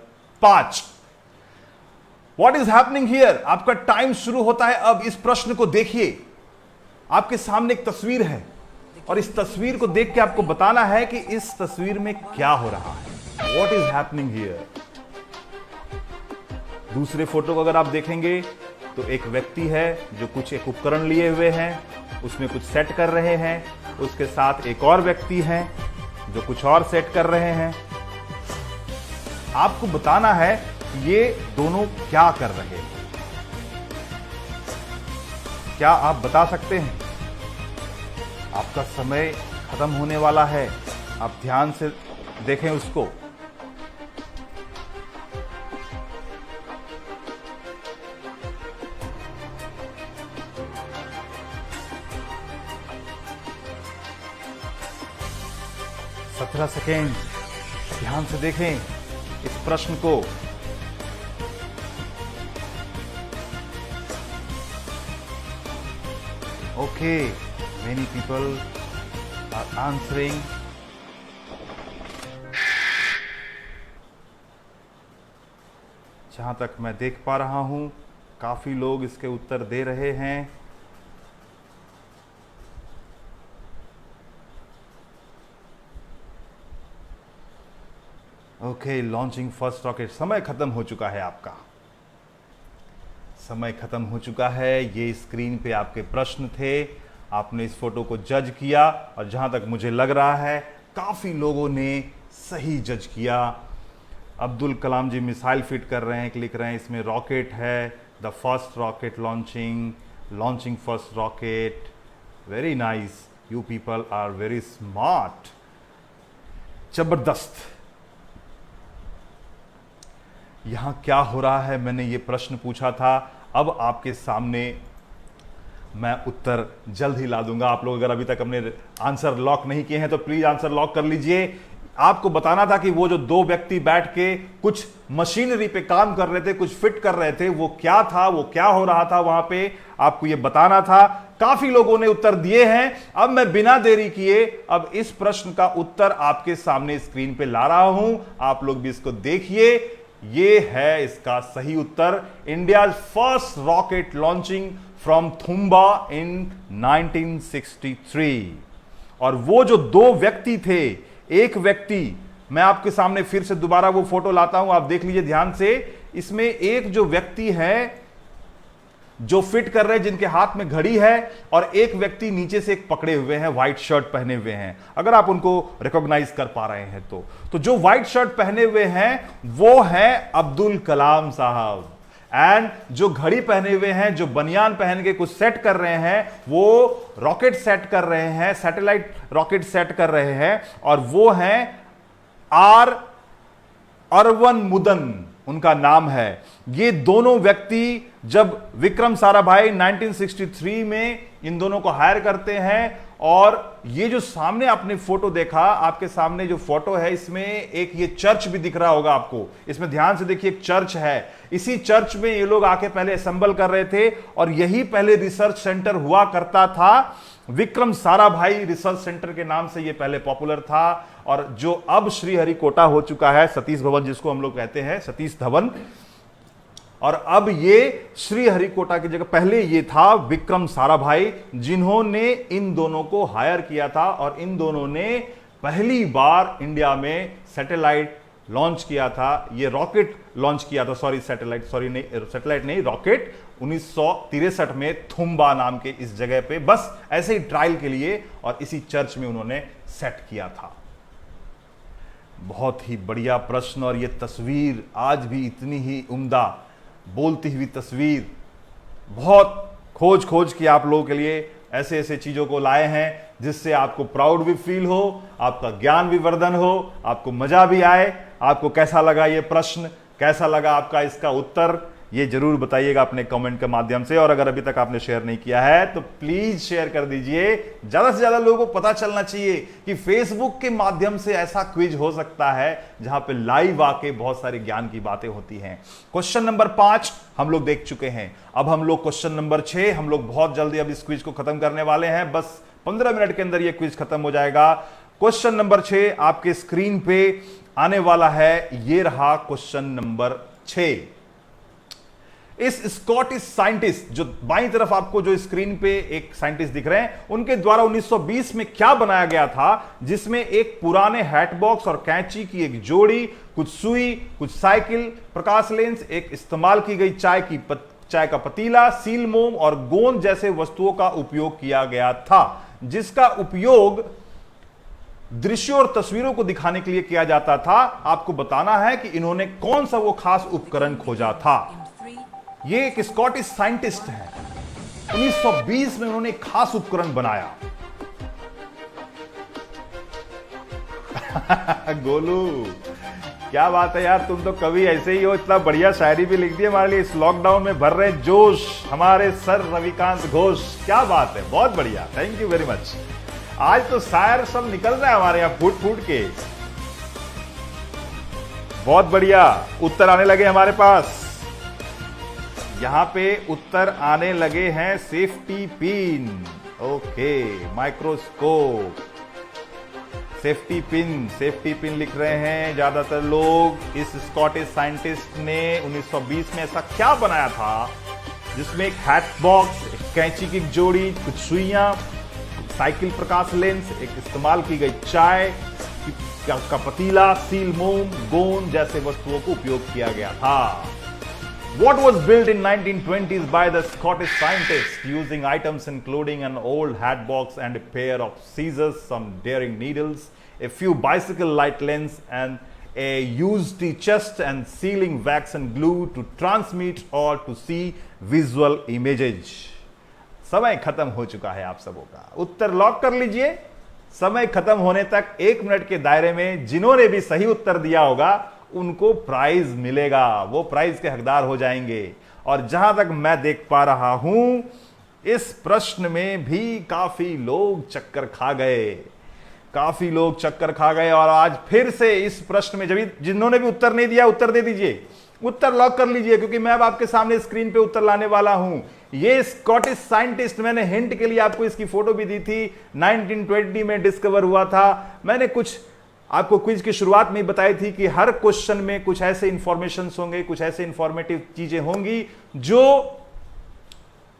5। What is happening here? आपका टाइम शुरू होता है अब। इस प्रश्न को देखिए, आपके सामने एक तस्वीर है और इस तस्वीर को देख के आपको बताना है कि इस तस्वीर में क्या हो रहा है। What is happening here? दूसरे फोटो को अगर आप देखेंगे तो एक व्यक्ति है जो कुछ एक उपकरण लिए हुए हैं, उसमें कुछ सेट कर रहे हैं। उसके साथ एक और व्यक्ति है जो कुछ और सेट कर रहे हैं। आपको बताना है ये दोनों क्या कर रहे हैं। क्या आप बता सकते हैं? आपका समय खत्म होने वाला है, आप ध्यान से देखें उसको। सत्रह सेकेंड, ध्यान से देखें इस प्रश्न को। Okay, many people are answering. जहां तक मैं देख पा रहा हूं काफी लोग इसके उत्तर दे रहे हैं। Okay, launching first rocket. समय खत्म हो चुका है आपका, समय खत्म हो चुका है। ये स्क्रीन पे आपके प्रश्न थे, आपने इस फोटो को जज किया और जहां तक मुझे लग रहा है काफी लोगों ने सही जज किया। अब्दुल कलाम जी मिसाइल फिट कर रहे हैं, लिख रहे हैं इसमें रॉकेट है, the first rocket launching first rocket. Very nice, you people are very smart, जबरदस्त। यहां क्या हो रहा है, मैंने ये प्रश्न पूछा था, अब आपके सामने मैं उत्तर जल्द ही ला दूंगा। आप लोग अगर अभी तक अपने आंसर लॉक नहीं किए हैं तो प्लीज आंसर लॉक कर लीजिए। आपको बताना था कि वो जो दो व्यक्ति बैठ के कुछ मशीनरी पे काम कर रहे थे, कुछ फिट कर रहे थे, वो क्या था, वो क्या हो रहा था वहां पे, आपको ये बताना था। काफी लोगों ने उत्तर दिए हैं। अब मैं बिना देरी किए अब इस प्रश्न का उत्तर आपके सामने स्क्रीन पे ला रहा हूं, आप लोग भी इसको देखिए। ये है इसका सही उत्तर, India first rocket launching from Thumba in 1963। और वो जो दो व्यक्ति थे, एक व्यक्ति, मैं आपके सामने फिर से दोबारा वो फोटो लाता हूं, आप देख लीजिए ध्यान से। इसमें एक जो व्यक्ति है जो फिट कर रहे हैं, जिनके हाथ में घड़ी है, और एक व्यक्ति नीचे से एक पकड़े हुए हैं, व्हाइट शर्ट पहने हुए हैं। अगर आप उनको रिकॉग्नाइज कर पा रहे हैं तो जो व्हाइट शर्ट पहने हुए हैं वो हैं अब्दुल कलाम साहब, एंड जो घड़ी पहने हुए हैं, जो बनियान पहन के कुछ सेट कर रहे हैं, वो रॉकेट सेट कर रहे हैं, सैटेलाइट रॉकेट सेट कर रहे हैं, और वो हैं आर अरवन मुदन। उनका नाम है। ये दोनों व्यक्ति जब विक्रम साराभाई 1963 में इन दोनों को हायर करते हैं, और ये जो सामने आपने फोटो देखा, आपके सामने जो फोटो है इसमें एक ये चर्च भी दिख रहा होगा आपको, इसमें ध्यान से देखिए एक चर्च है। इसी चर्च में ये लोग आके पहले असेंबल कर रहे थे, और यही पहले रिसर्च सेंटर हुआ करता था। विक्रम साराभाई रिसर्च सेंटर के नाम से ये पहले पॉपुलर था, और जो अब श्रीहरिकोटा हो चुका है, सतीश भवन जिसको हम लोग कहते हैं, सतीश धवन, और अब ये श्रीहरिकोटा की जगह पहले ये था विक्रम साराभाई, जिन्होंने इन दोनों को हायर किया था, और इन दोनों ने पहली बार इंडिया में सैटेलाइट लॉन्च किया था। ये रॉकेट लॉन्च किया था, सैटेलाइट नहीं, रॉकेट 1963 में थुम्बा नाम के इस जगह पे, बस ऐसे ही ट्रायल के लिए, और इसी चर्च में उन्होंने सेट किया था। बहुत ही बढ़िया प्रश्न, और ये तस्वीर आज भी इतनी ही उम्दा बोलती हुई तस्वीर, बहुत खोज के आप लोगों के लिए ऐसे ऐसे चीजों को लाए हैं जिससे आपको प्राउड भी फील हो, आपका ज्ञान भी वर्धन हो, आपको मजा भी आए। आपको कैसा लगा ये प्रश्न, कैसा लगा आपका इसका उत्तर, ये जरूर बताइएगा अपने कमेंट के माध्यम से। और अगर अभी तक आपने शेयर नहीं किया है तो प्लीज शेयर कर दीजिए, ज्यादा से ज्यादा लोगों को पता चलना चाहिए कि फेसबुक के माध्यम से ऐसा क्विज हो सकता है जहां पे लाइव आके बहुत सारी ज्ञान की बातें होती हैं। क्वेश्चन नंबर 5 हम लोग देख चुके हैं, अब हम लोग क्वेश्चन नंबर 6, हम लोग बहुत जल्दी अब इस क्विज को खत्म करने वाले हैं, बस 15 मिनट के अंदर यह क्विज खत्म हो जाएगा। क्वेश्चन नंबर 6 आपके स्क्रीन पे आने वाला है, ये रहा क्वेश्चन नंबर 6। इस स्कॉटिश साइंटिस्ट, जो बाईं तरफ आपको जो स्क्रीन पे एक साइंटिस्ट दिख रहे हैं, उनके द्वारा 1920 में क्या बनाया गया था, जिसमें एक पुराने हैटबॉक्स और कैंची की एक जोड़ी, कुछ सुई, कुछ साइकिल, प्रकाश लेंस, एक इस्तेमाल की गई चाय का पतीला, सील मोम और गोंद जैसे वस्तुओं का उपयोग किया गया था, जिसका उपयोग दृश्यों और तस्वीरों को दिखाने के लिए किया जाता था। आपको बताना है कि इन्होंने कौन सा वो खास उपकरण खोजा था। ये एक स्कॉटिश साइंटिस्ट है, 1920 में उन्होंने एक खास उपकरण बनाया। गोलू, क्या बात है यार, तुम तो कभी ऐसे ही हो, इतना बढ़िया शायरी भी लिख दी हमारे लिए। इस लॉकडाउन में भर रहे जोश हमारे सर रविकांत घोष, क्या बात है, बहुत बढ़िया, थैंक यू वेरी मच। आज तो शायर सब निकल रहा है हमारे यहां फूट फूट के, बहुत बढ़िया। उत्तर आने लगे हमारे पास, यहां पे उत्तर आने लगे हैं। Safety pin, okay, microscope, safety pin लिख रहे हैं ज्यादातर लोग। इस स्कॉटिश साइंटिस्ट ने 1920 में ऐसा क्या बनाया था जिसमें एक हैट बॉक्स, एक कैंची की जोड़ी, कुछ सुइयां, साइकिल, प्रकाश लेंस, एक इस्तेमाल की गई चाय का पतीला, सील मोम, गोंद जैसे वस्तुओं को उपयोग किया गया था। What was built in 1920s by the Scottish scientists using items including an old hat box and a pair of scissors, some daring needles, a few bicycle light lens and a used chest and sealing wax and glue to transmit or to see visual images. समय खत्म हो चुका है आप सबों का, उत्तर lock कर लीजिए। समय खत्म होने तक 1 मिनट के दायरे में जिन्होंने भी सही उत्तर दिया होगा उनको प्राइज मिलेगा, वो प्राइज के हकदार हो जाएंगे। और जहां तक मैं देख पा रहा हूं, इस प्रश्न में भी काफी लोग चक्कर खा गए, और आज फिर से इस प्रश्न में जब जिन्होंने भी उत्तर नहीं दिया, उत्तर दे दीजिए, उत्तर लॉक कर लीजिए, क्योंकि मैं अब आपके सामने स्क्रीन पे उत्तर लाने वाला हूं। ये स्कॉटिश साइंटिस्ट, मैंने हिंट के लिए आपको इसकी फोटो भी दी थी, 1920 में डिस्कवर हुआ था। मैंने कुछ आपको क्विज की शुरुआत में ही बताई थी कि हर क्वेश्चन में कुछ ऐसे इंफॉर्मेशन होंगे, कुछ ऐसे इंफॉर्मेटिव चीजें होंगी जो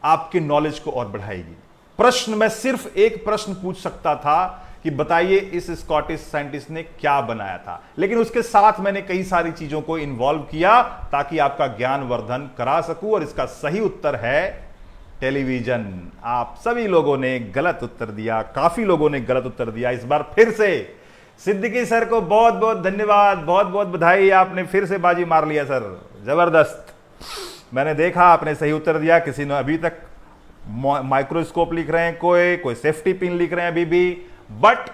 आपके नॉलेज को और बढ़ाएगी। प्रश्न में सिर्फ एक प्रश्न पूछ सकता था कि बताइए इस स्कॉटिश साइंटिस्ट ने क्या बनाया था, लेकिन उसके साथ मैंने कई सारी चीजों को इन्वॉल्व किया ताकि आपका ज्ञान वर्धन करा सकूं, और इसका सही उत्तर है टेलीविजन। आप सभी लोगों ने गलत उत्तर दिया, काफी लोगों ने गलत उत्तर दिया। इस बार फिर से सिद्दीकी सर को बहुत बहुत धन्यवाद, बहुत बहुत बधाई, आपने फिर से बाजी मार लिया सर, जबरदस्त। मैंने देखा आपने सही उत्तर दिया, किसी ने अभी तक माइक्रोस्कोप लिख रहे हैं, कोई सेफ्टी पिन लिख रहे हैं अभी भी, बट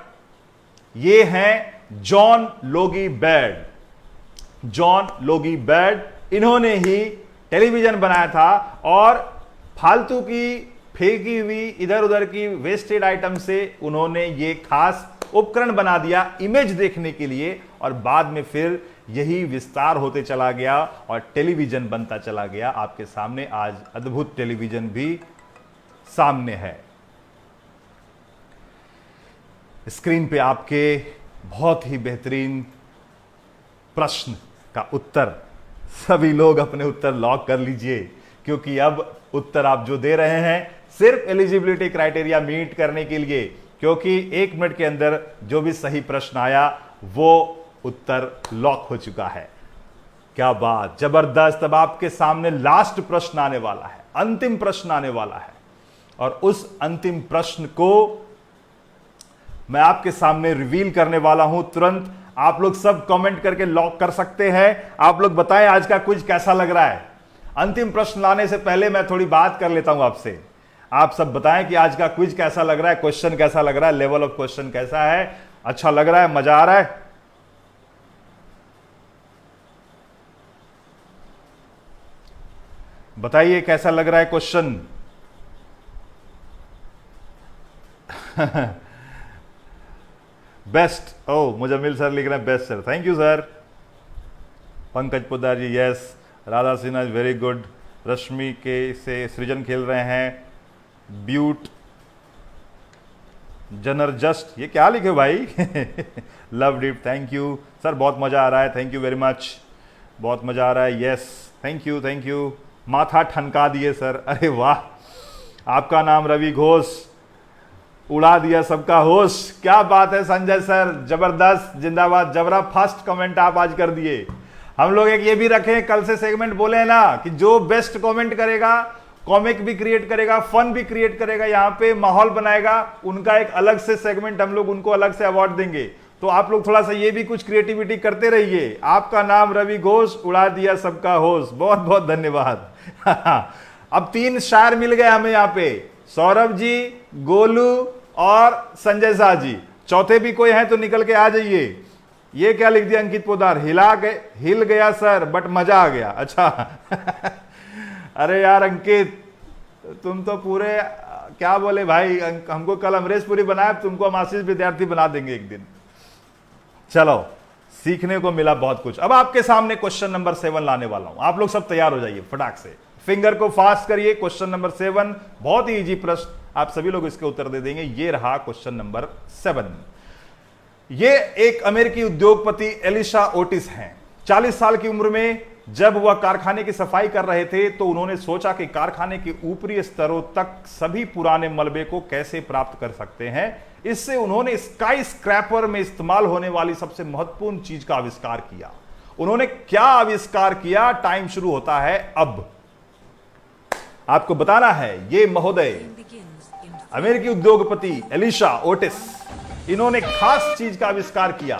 ये हैं John Logie bed. John Logie bed, इन्होंने ही टेलीविजन बनाया था और फालतू की फेंकी हुई इधर उधर की वेस्टेड आइटम से उन्होंने ये खास उपकरण बना दिया इमेज देखने के लिए, और बाद में फिर यही विस्तार होते चला गया और टेलीविजन बनता चला गया। आपके सामने आज अद्भुत टेलीविजन भी सामने है। स्क्रीन पे आपके बहुत ही बेहतरीन प्रश्न का उत्तर, सभी लोग अपने उत्तर लॉक कर लीजिए, क्योंकि अब उत्तर आप जो दे रहे हैं सिर्फ एलिजिबिलिटी क्राइटेरिया मीट करने के लिए, क्योंकि 1 मिनट के अंदर जो भी सही प्रश्न आया वो उत्तर लॉक हो चुका है। क्या बात, जबरदस्त। अब आपके सामने लास्ट प्रश्न आने वाला है, अंतिम प्रश्न आने वाला है, और उस अंतिम प्रश्न को मैं आपके सामने रिवील करने वाला हूं तुरंत। आप लोग सब कमेंट करके लॉक कर सकते हैं। आप लोग बताएं आज का क्विज कैसा लग रहा है। अंतिम प्रश्न लाने से पहले मैं थोड़ी बात कर लेता हूं आपसे। आप सब बताएं कि आज का क्विज कैसा लग रहा है, क्वेश्चन कैसा लग रहा है, लेवल ऑफ क्वेश्चन कैसा है, अच्छा लग रहा है, मजा आ रहा है? बताइए कैसा लग रहा है क्वेश्चन। बेस्ट। ओ मुजम्मिल सर लिख रहे हैं best sir, thank you sir. Pankaj Podar ji yes. Radha Sinha very good. Rashmi के से सृजन खेल रहे हैं। ब्यूट जनर जस्ट, ये क्या लिखे भाई? Lovedeep, thank you sir, बहुत मजा आ रहा है, थैंक यू वेरी मच, बहुत मजा आ रहा है, yes thank you thank you. माथा ठनका दिए सर, अरे वाह। आपका नाम रवि घोष, उड़ा दिया सबका होश, क्या बात है संजय सर, जबरदस्त, जिंदाबाद। जबरा फर्स्ट कमेंट आप आज कर दिए। हम लोग एक ये भी रखें, कल से सेगमेंट बोले हैं ना कि जो बेस्ट कमेंट करेगा, कॉमिक भी क्रिएट करेगा, फन भी क्रिएट करेगा, यहाँ पे माहौल बनाएगा, उनका एक अलग से सेगमेंट हम लोग उनको अलग से अवार्ड देंगे। तो आप लोग थोड़ा सा ये भी कुछ क्रिएटिविटी करते रहिए। आपका नाम रवि घोष, उड़ा दिया सबका होश, बहुत बहुत धन्यवाद। अब 3 शायर मिल गए हमें यहाँ पे, सौरभ जी, गोलू और संजय शाह जी। चौथे भी कोई है तो निकल के आ जाइए। ये क्या लिख दिया अंकित पोदार, हिल गया सर बट मजा आ गया। अच्छा अरे यार अंकित, तुम तो पूरे क्या बोले भाई, हमको कल अमरेशपुरी बनाया, तुमको हम आशीष विद्यार्थी बना देंगे एक दिन। चलो, सीखने को मिला बहुत कुछ। अब आपके सामने क्वेश्चन नंबर 7 लाने वाला हूं, आप लोग सब तैयार हो जाइए फटाक से, फिंगर को फास्ट करिए। क्वेश्चन नंबर 7 बहुत ही इजी प्रश्न, आप सभी लोग इसके उत्तर दे देंगे। ये रहा क्वेश्चन नंबर 7। ये एक अमेरिकी उद्योगपति एलिशा ओटिस हैं। 40 साल की उम्र में जब वह कारखाने की सफाई कर रहे थे तो उन्होंने सोचा कि कारखाने के ऊपरी स्तरों तक सभी पुराने मलबे को कैसे प्राप्त कर सकते हैं। इससे उन्होंने स्काई स्क्रैपर में इस्तेमाल होने वाली सबसे महत्वपूर्ण चीज का आविष्कार किया। उन्होंने क्या आविष्कार किया? टाइम शुरू होता है अब। आपको बताना है। ये महोदय अमेरिकी उद्योगपति एलिशा ओटिस, इन्होंने खास चीज का आविष्कार किया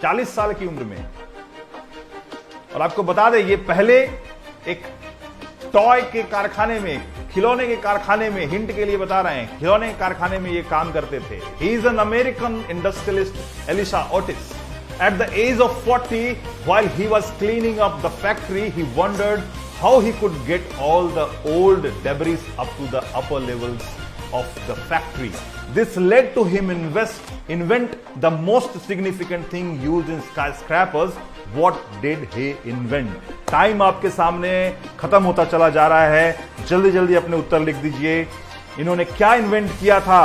40 साल की उम्र में। और आपको बता दें, ये पहले एक टॉय के कारखाने में, खिलौने के कारखाने में, हिंट के लिए बता रहे हैं, खिलौने के कारखाने में ये काम करते थे। He is an American industrialist Elisha Otis. At the age of 40, while he was cleaning up the factory, he wondered how he could get all the old debris up to the upper levels of the factory. This led to him invent the most significant thing used in skyscrapers. What did he invent? Time आपके सामने खत्म होता चला जा रहा है, जल्दी जल्दी अपने उत्तर लिख दीजिए। इन्होंने क्या इन्वेंट किया था?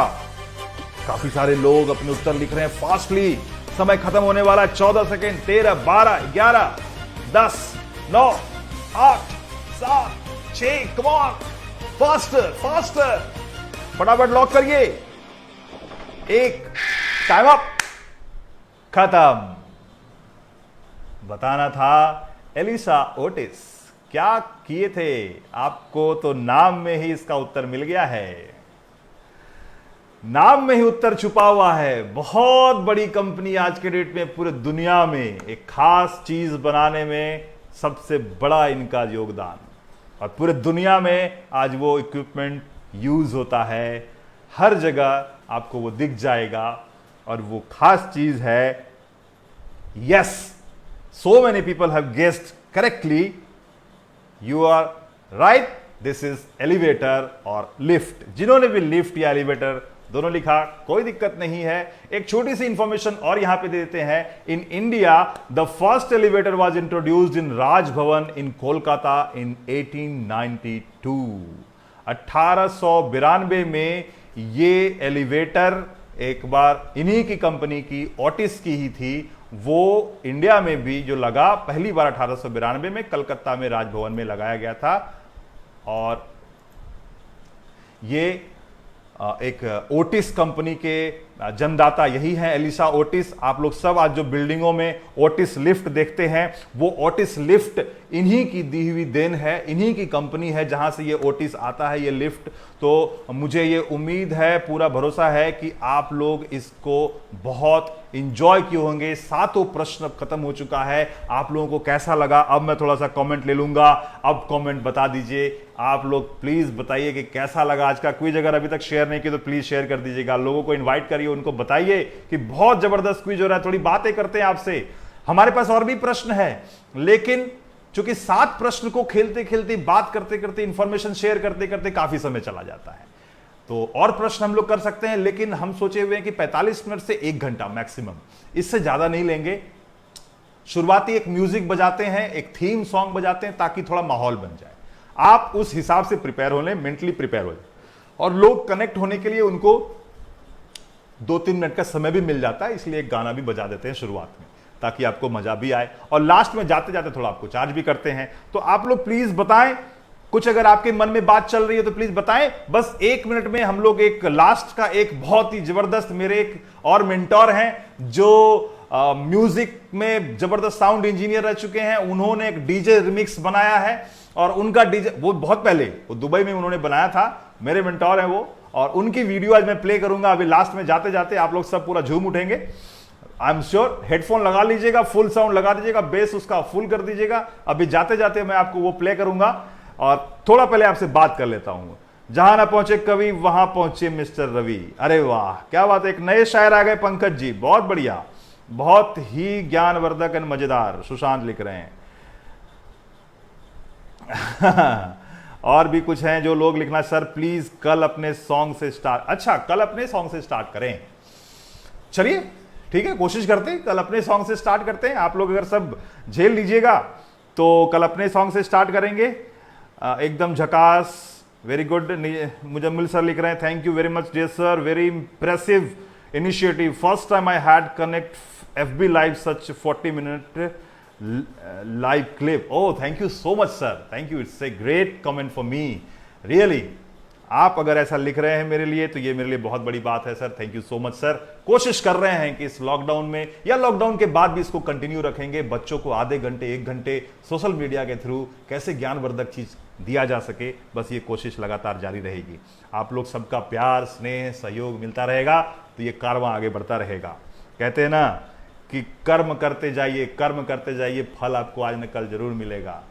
काफी सारे लोग अपने उत्तर लिख रहे हैं फास्टली। समय खत्म होने वाला, 14 second, 13, 12, 11, 10, 9, 8, 7, 6, come on, faster faster, फटाफट लॉक करिए। 1, टाइम अप, खत्म। बताना था एलिशा ओटिस क्या किए थे। आपको तो नाम में ही इसका उत्तर मिल गया है, नाम में ही उत्तर छुपा हुआ है। बहुत बड़ी कंपनी आज के डेट में पूरे दुनिया में एक खास चीज बनाने में सबसे बड़ा इनका योगदान, और पूरे दुनिया में आज वो इक्विपमेंट यूज होता है। हर जगह आपको वो दिख जाएगा, और वो खास चीज है, yes, so many people have guessed correctly. You are right. This is elevator और lift. जिन्होंने भी lift या elevator दोनों लिखा, कोई दिक्कत नहीं है। एक छोटी सी इंफॉर्मेशन और यहां पे देते हैं। In India the first elevator was introduced in Raj Bhavan in Kolkata in 1892। 1892 में ये एलिवेटर एक बार इन्हीं की कंपनी की ओटिस की ही थी। वो इंडिया में भी जो लगा पहली बार 1892 में कलकत्ता में राजभवन में लगाया गया था। और ये एक ओटिस कंपनी के जन्मदाता यही है, एलिसा ओटिस। आप लोग सब आज जो बिल्डिंगों में ओटिस लिफ्ट देखते हैं, वो ओटिस लिफ्ट इन्हीं की दी हुई देन है, इन्हीं की कंपनी है जहां से ये ओटिस आता है, ये लिफ्ट। तो मुझे ये उम्मीद है, पूरा भरोसा है कि आप लोग इसको बहुत इंजॉय किए होंगे। 7 प्रश्न खत्म हो चुका है। आप लोगों को कैसा लगा? अब मैं थोड़ा सा कमेंट ले लूंगा। अब कमेंट बता दीजिए, आप लोग प्लीज बताइए कि कैसा लगा आज का क्विज। अगर अभी तक शेयर नहीं किया तो प्लीज शेयर कर दीजिएगा। लोगों को इन्वाइट करिए, उनको बताइए कि बहुत जबरदस्त क्विज हो रहा है, थोड़ी बातें करते हैं आपसे। हमारे पास और भी प्रश्न है, लेकिन चूंकि 7 प्रश्न को खेलते खेलते, बात करते करते, इंफॉर्मेशन शेयर करते करते काफी समय चला जाता है। तो और प्रश्न हम लोग कर सकते हैं, लेकिन हम सोचे हुए हैं कि 45 मिनट से 1 घंटा मैक्सिमम, इससे ज्यादा नहीं लेंगे। शुरुआती एक म्यूजिक बजाते हैं, एक थीम सॉन्ग बजाते हैं, ताकि थोड़ा माहौल बन जाए। आप उस हिसाब से प्रिपेयर हो लें, मेंटली प्रिपेयर हो जाए। और लोग कनेक्ट होने के लिए उनको 2-3 मिनट का समय भी मिल जाता है, इसलिए एक गाना भी बजा देते हैं शुरुआत में, ताकि आपको मजा भी आए। और लास्ट में जाते जाते थोड़ा आपको चार्ज भी करते हैं। तो आप लोग प्लीज बताएं, कुछ अगर आपके मन में बात चल रही है तो प्लीज बताएं। बस 1 मिनट में हम लोग एक लास्ट का एक बहुत ही जबरदस्त, मेरे एक और मेंटोर हैं जो म्यूजिक में जबरदस्त साउंड इंजीनियर रह चुके हैं। उन्होंने एक डीजे रिमिक्स बनाया है, और उनका डीजे वो बहुत पहले वो दुबई में उन्होंने बनाया था। मेरे मेंटोर हैं वो, और उनकी वीडियो आज मैं प्ले करूंगा। अभी लास्ट में जाते जाते आप लोग सब पूरा झूम उठेंगे। I am sure. हेडफोन लगा लीजिएगा, फुल साउंड लगा दीजिएगा, बेस उसका फुल कर दीजिएगा। अभी जाते जाते मैं आपको वो प्ले करूंगा। और थोड़ा पहले आपसे बात कर लेता हूं। जहां ना पहुंचे कवि, वहां पहुंचे मिस्टर रवि। अरे वाह, क्या बात है, एक नए शायर आ गए पंकज जी, बहुत बढ़िया, बहुत ही ज्ञानवर्धक एंड मजेदार। सुशांत लिख रहे हैं। और भी कुछ हैं जो लोग लिखना, सर प्लीज कल अपने सॉन्ग से स्टार्ट। अच्छा, कल अपने सॉन्ग से स्टार्ट करें, चलिए ठीक है, कोशिश करते हैं कल अपने सॉन्ग से स्टार्ट करते हैं। आप लोग अगर सब झेल लीजिएगा तो कल अपने सॉन्ग से स्टार्ट करेंगे। एकदम झकास, वेरी गुड। मुजम्मिल सर लिख रहे हैं, thank you very much dear sir, very impressive initiative, first time I had connect FB live such 40 minute live clip. Oh, thank you so much sir, thank you, it's a great comment for me really. आप अगर ऐसा लिख रहे हैं मेरे लिए तो ये मेरे लिए बहुत बड़ी बात है sir, thank you so much sir. कोशिश कर रहे हैं कि इस लॉकडाउन में या लॉकडाउन के बाद भी इसको कंटिन्यू रखेंगे। बच्चों को आधे घंटे 1 घंटे सोशल मीडिया के थ्रू कैसे ज्ञानवर्धक चीज दिया जा सके, बस ये कोशिश लगातार जारी रहेगी। आप लोग सबका प्यार, स्नेह, सहयोग मिलता रहेगा तो ये कारवां आगे बढ़ता रहेगा। कहते हैं ना कि कर्म करते जाइए, कर्म करते जाइए, फल आपको आज न कल जरूर मिलेगा।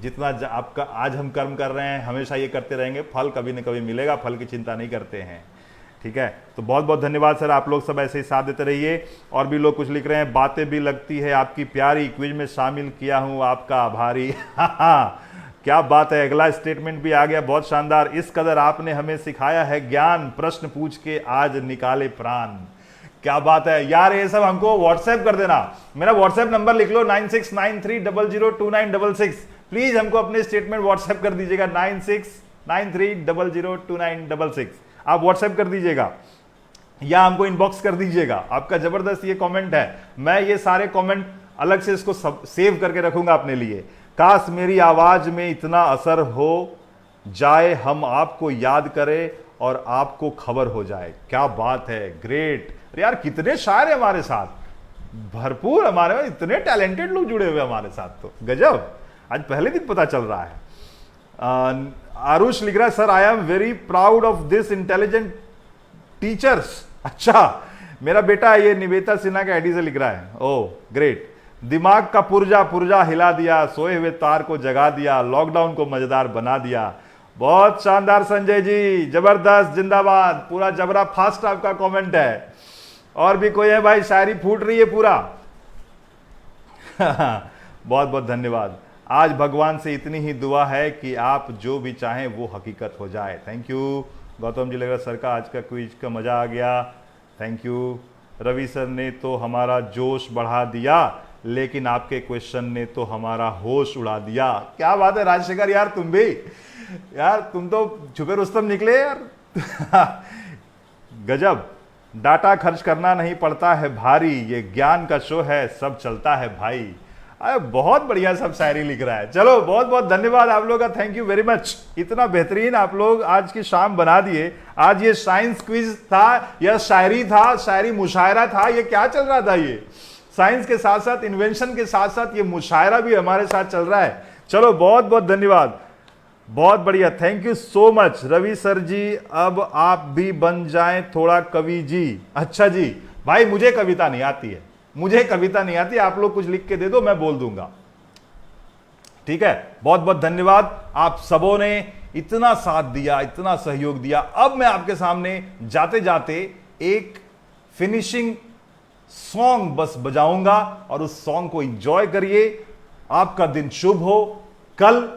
जितना आपका आज हम कर्म कर रहे हैं, हमेशा ये करते रहेंगे, फल कभी न कभी मिलेगा, फल की चिंता नहीं करते हैं। ठीक है, तो बहुत बहुत धन्यवाद सर, आप लोग सब ऐसे ही साथ देते रहिए। और भी लोग कुछ लिख रहे हैं, बातें भी लगती है आपकी प्यारी, क्विज में शामिल किया हूं आपका आभारी। क्या बात है, अगला स्टेटमेंट भी आ गया, बहुत शानदार। इस कदर आपने हमें सिखाया है ज्ञान, प्रश्न पूछ के आज निकाले प्राण। क्या बात है यार, ये सब हमको व्हाट्सएप कर देना। मेरा व्हाट्सएप नंबर लिख लो 9693002966। प्लीज हमको अपने स्टेटमेंट व्हाट्सएप कर दीजिएगा 9693002966। आप व्हाट्सएप कर दीजिएगा या हमको इनबॉक्स कर दीजिएगा। आपका जबरदस्त ये कमेंट है, मैं ये सारे कमेंट अलग से इसको सेव करके रखूंगा अपने लिए। काश मेरी आवाज में इतना असर हो जाए, हम आपको याद करें और आपको खबर हो जाए। क्या बात है, ग्रेट यार, कितने शायर है हमारे साथ, भरपूर हमारे में इतने टैलेंटेड लोग जुड़े हुए हमारे साथ, तो गजब, आज पहले दिन पता चल रहा है। आरुष लिख रहा है, sir I am very proud of this intelligent teachers. अच्छा, मेरा बेटा ये निवेता सिन्हा के आईडी से लिख रहा है। ओह ग्रेट, दिमाग का पुर्जा पुर्जा हिला दिया, सोए हुए तार को जगा दिया, लॉकडाउन को मजेदार बना दिया। बहुत शानदार संजय जी, जबरदस्त, जिंदाबाद, पूरा जबरा फास्ट आपका कमेंट है। और भी कोई है भाई, शायरी फूट रही है पूरा। बहुत बहुत धन्यवाद। आज भगवान से इतनी ही दुआ है कि आप जो भी चाहें वो हकीकत हो जाए। थैंक यू गौतम जी, लग रहा सर का आज का क्विज का मजा आ गया। Thank you. रवि सर ने तो हमारा जोश बढ़ा दिया, लेकिन आपके क्वेश्चन ने तो हमारा होश उड़ा दिया। क्या बात है राजशेखर यार, तुम भी यार, तुम तो छुपे रुस्तम निकले यार। गजब। डाटा खर्च करना नहीं पड़ता है भारी, ये ज्ञान का शो है, सब चलता है भाई। अरे बहुत बढ़िया सब शायरी लिख रहा है। चलो बहुत बहुत धन्यवाद आप लोगों का, थैंक यू वेरी मच। इतना बेहतरीन आप लोग आज की शाम बना दिए। आज ये साइंस क्विज था या शायरी था, शायरी मुशायरा था, ये क्या चल रहा था? ये साइंस के साथ साथ, इन्वेंशन के साथ साथ ये मुशायरा भी हमारे साथ चल रहा है। चलो बहुत बहुत धन्यवाद, बहुत बढ़िया, thank you so much. Ravi sir ji अब आप भी बन जाएं थोड़ा कवि जी। अच्छा जी भाई, मुझे कविता नहीं आती है, मुझे कविता नहीं आती, आप लोग कुछ लिख के दे दो, मैं बोल दूंगा। ठीक है, बहुत बहुत धन्यवाद। आप सबों ने इतना साथ दिया, इतना सहयोग दिया। अब मैं आपके सामने जाते जाते एक फिनिशिंग सॉन्ग बस बजाऊंगा और उस सॉन्ग को एंजॉय करिए। आपका दिन शुभ हो। कल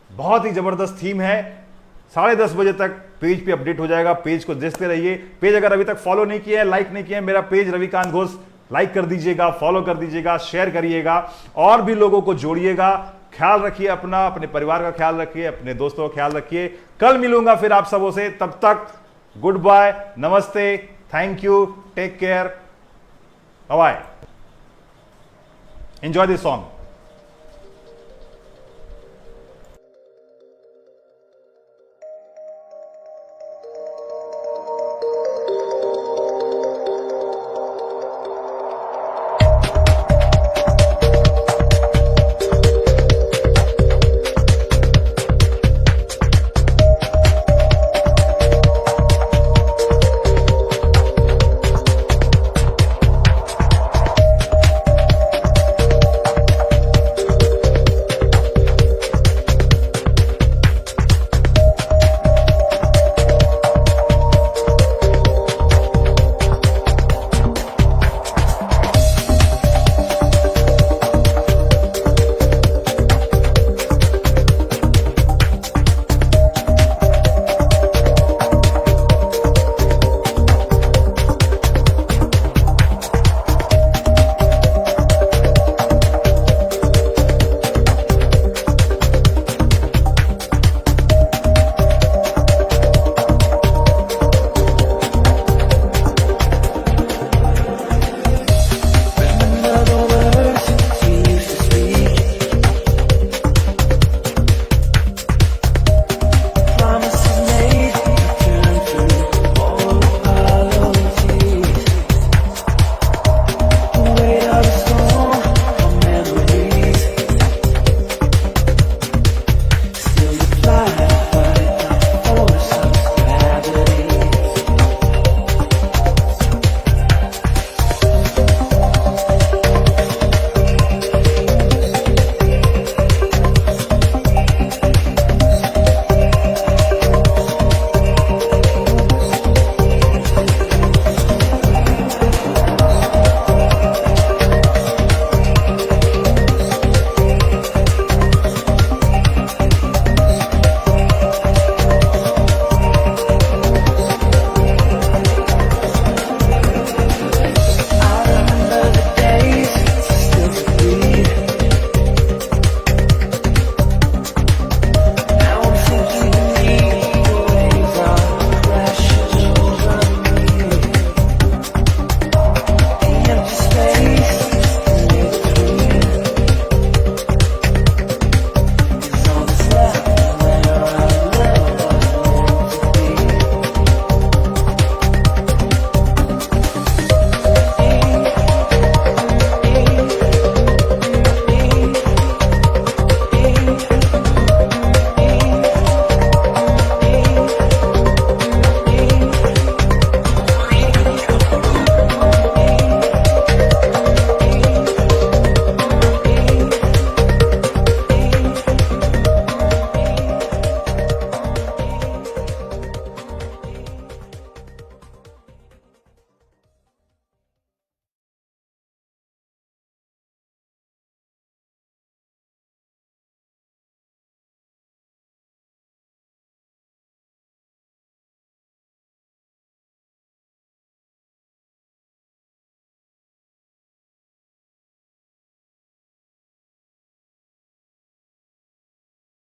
बहुत ही जबरदस्त थीम है, 10:30 बजे तक पेज पे अपडेट हो जाएगा। पेज को देखते रहिए। पेज अगर अभी तक फॉलो नहीं किया है, लाइक नहीं किया है, मेरा पेज रविकांत घोष लाइक कर दीजिएगा, फॉलो कर दीजिएगा, शेयर करिएगा और भी लोगों को जोड़िएगा। ख्याल रखिए अपना, अपने परिवार का ख्याल रखिए, अपने दोस्तों का ख्याल रखिए। कल मिलूंगा फिर आप सबों से, तब तक गुड बाय, नमस्ते, thank you, take care, bye. Enjoy this song.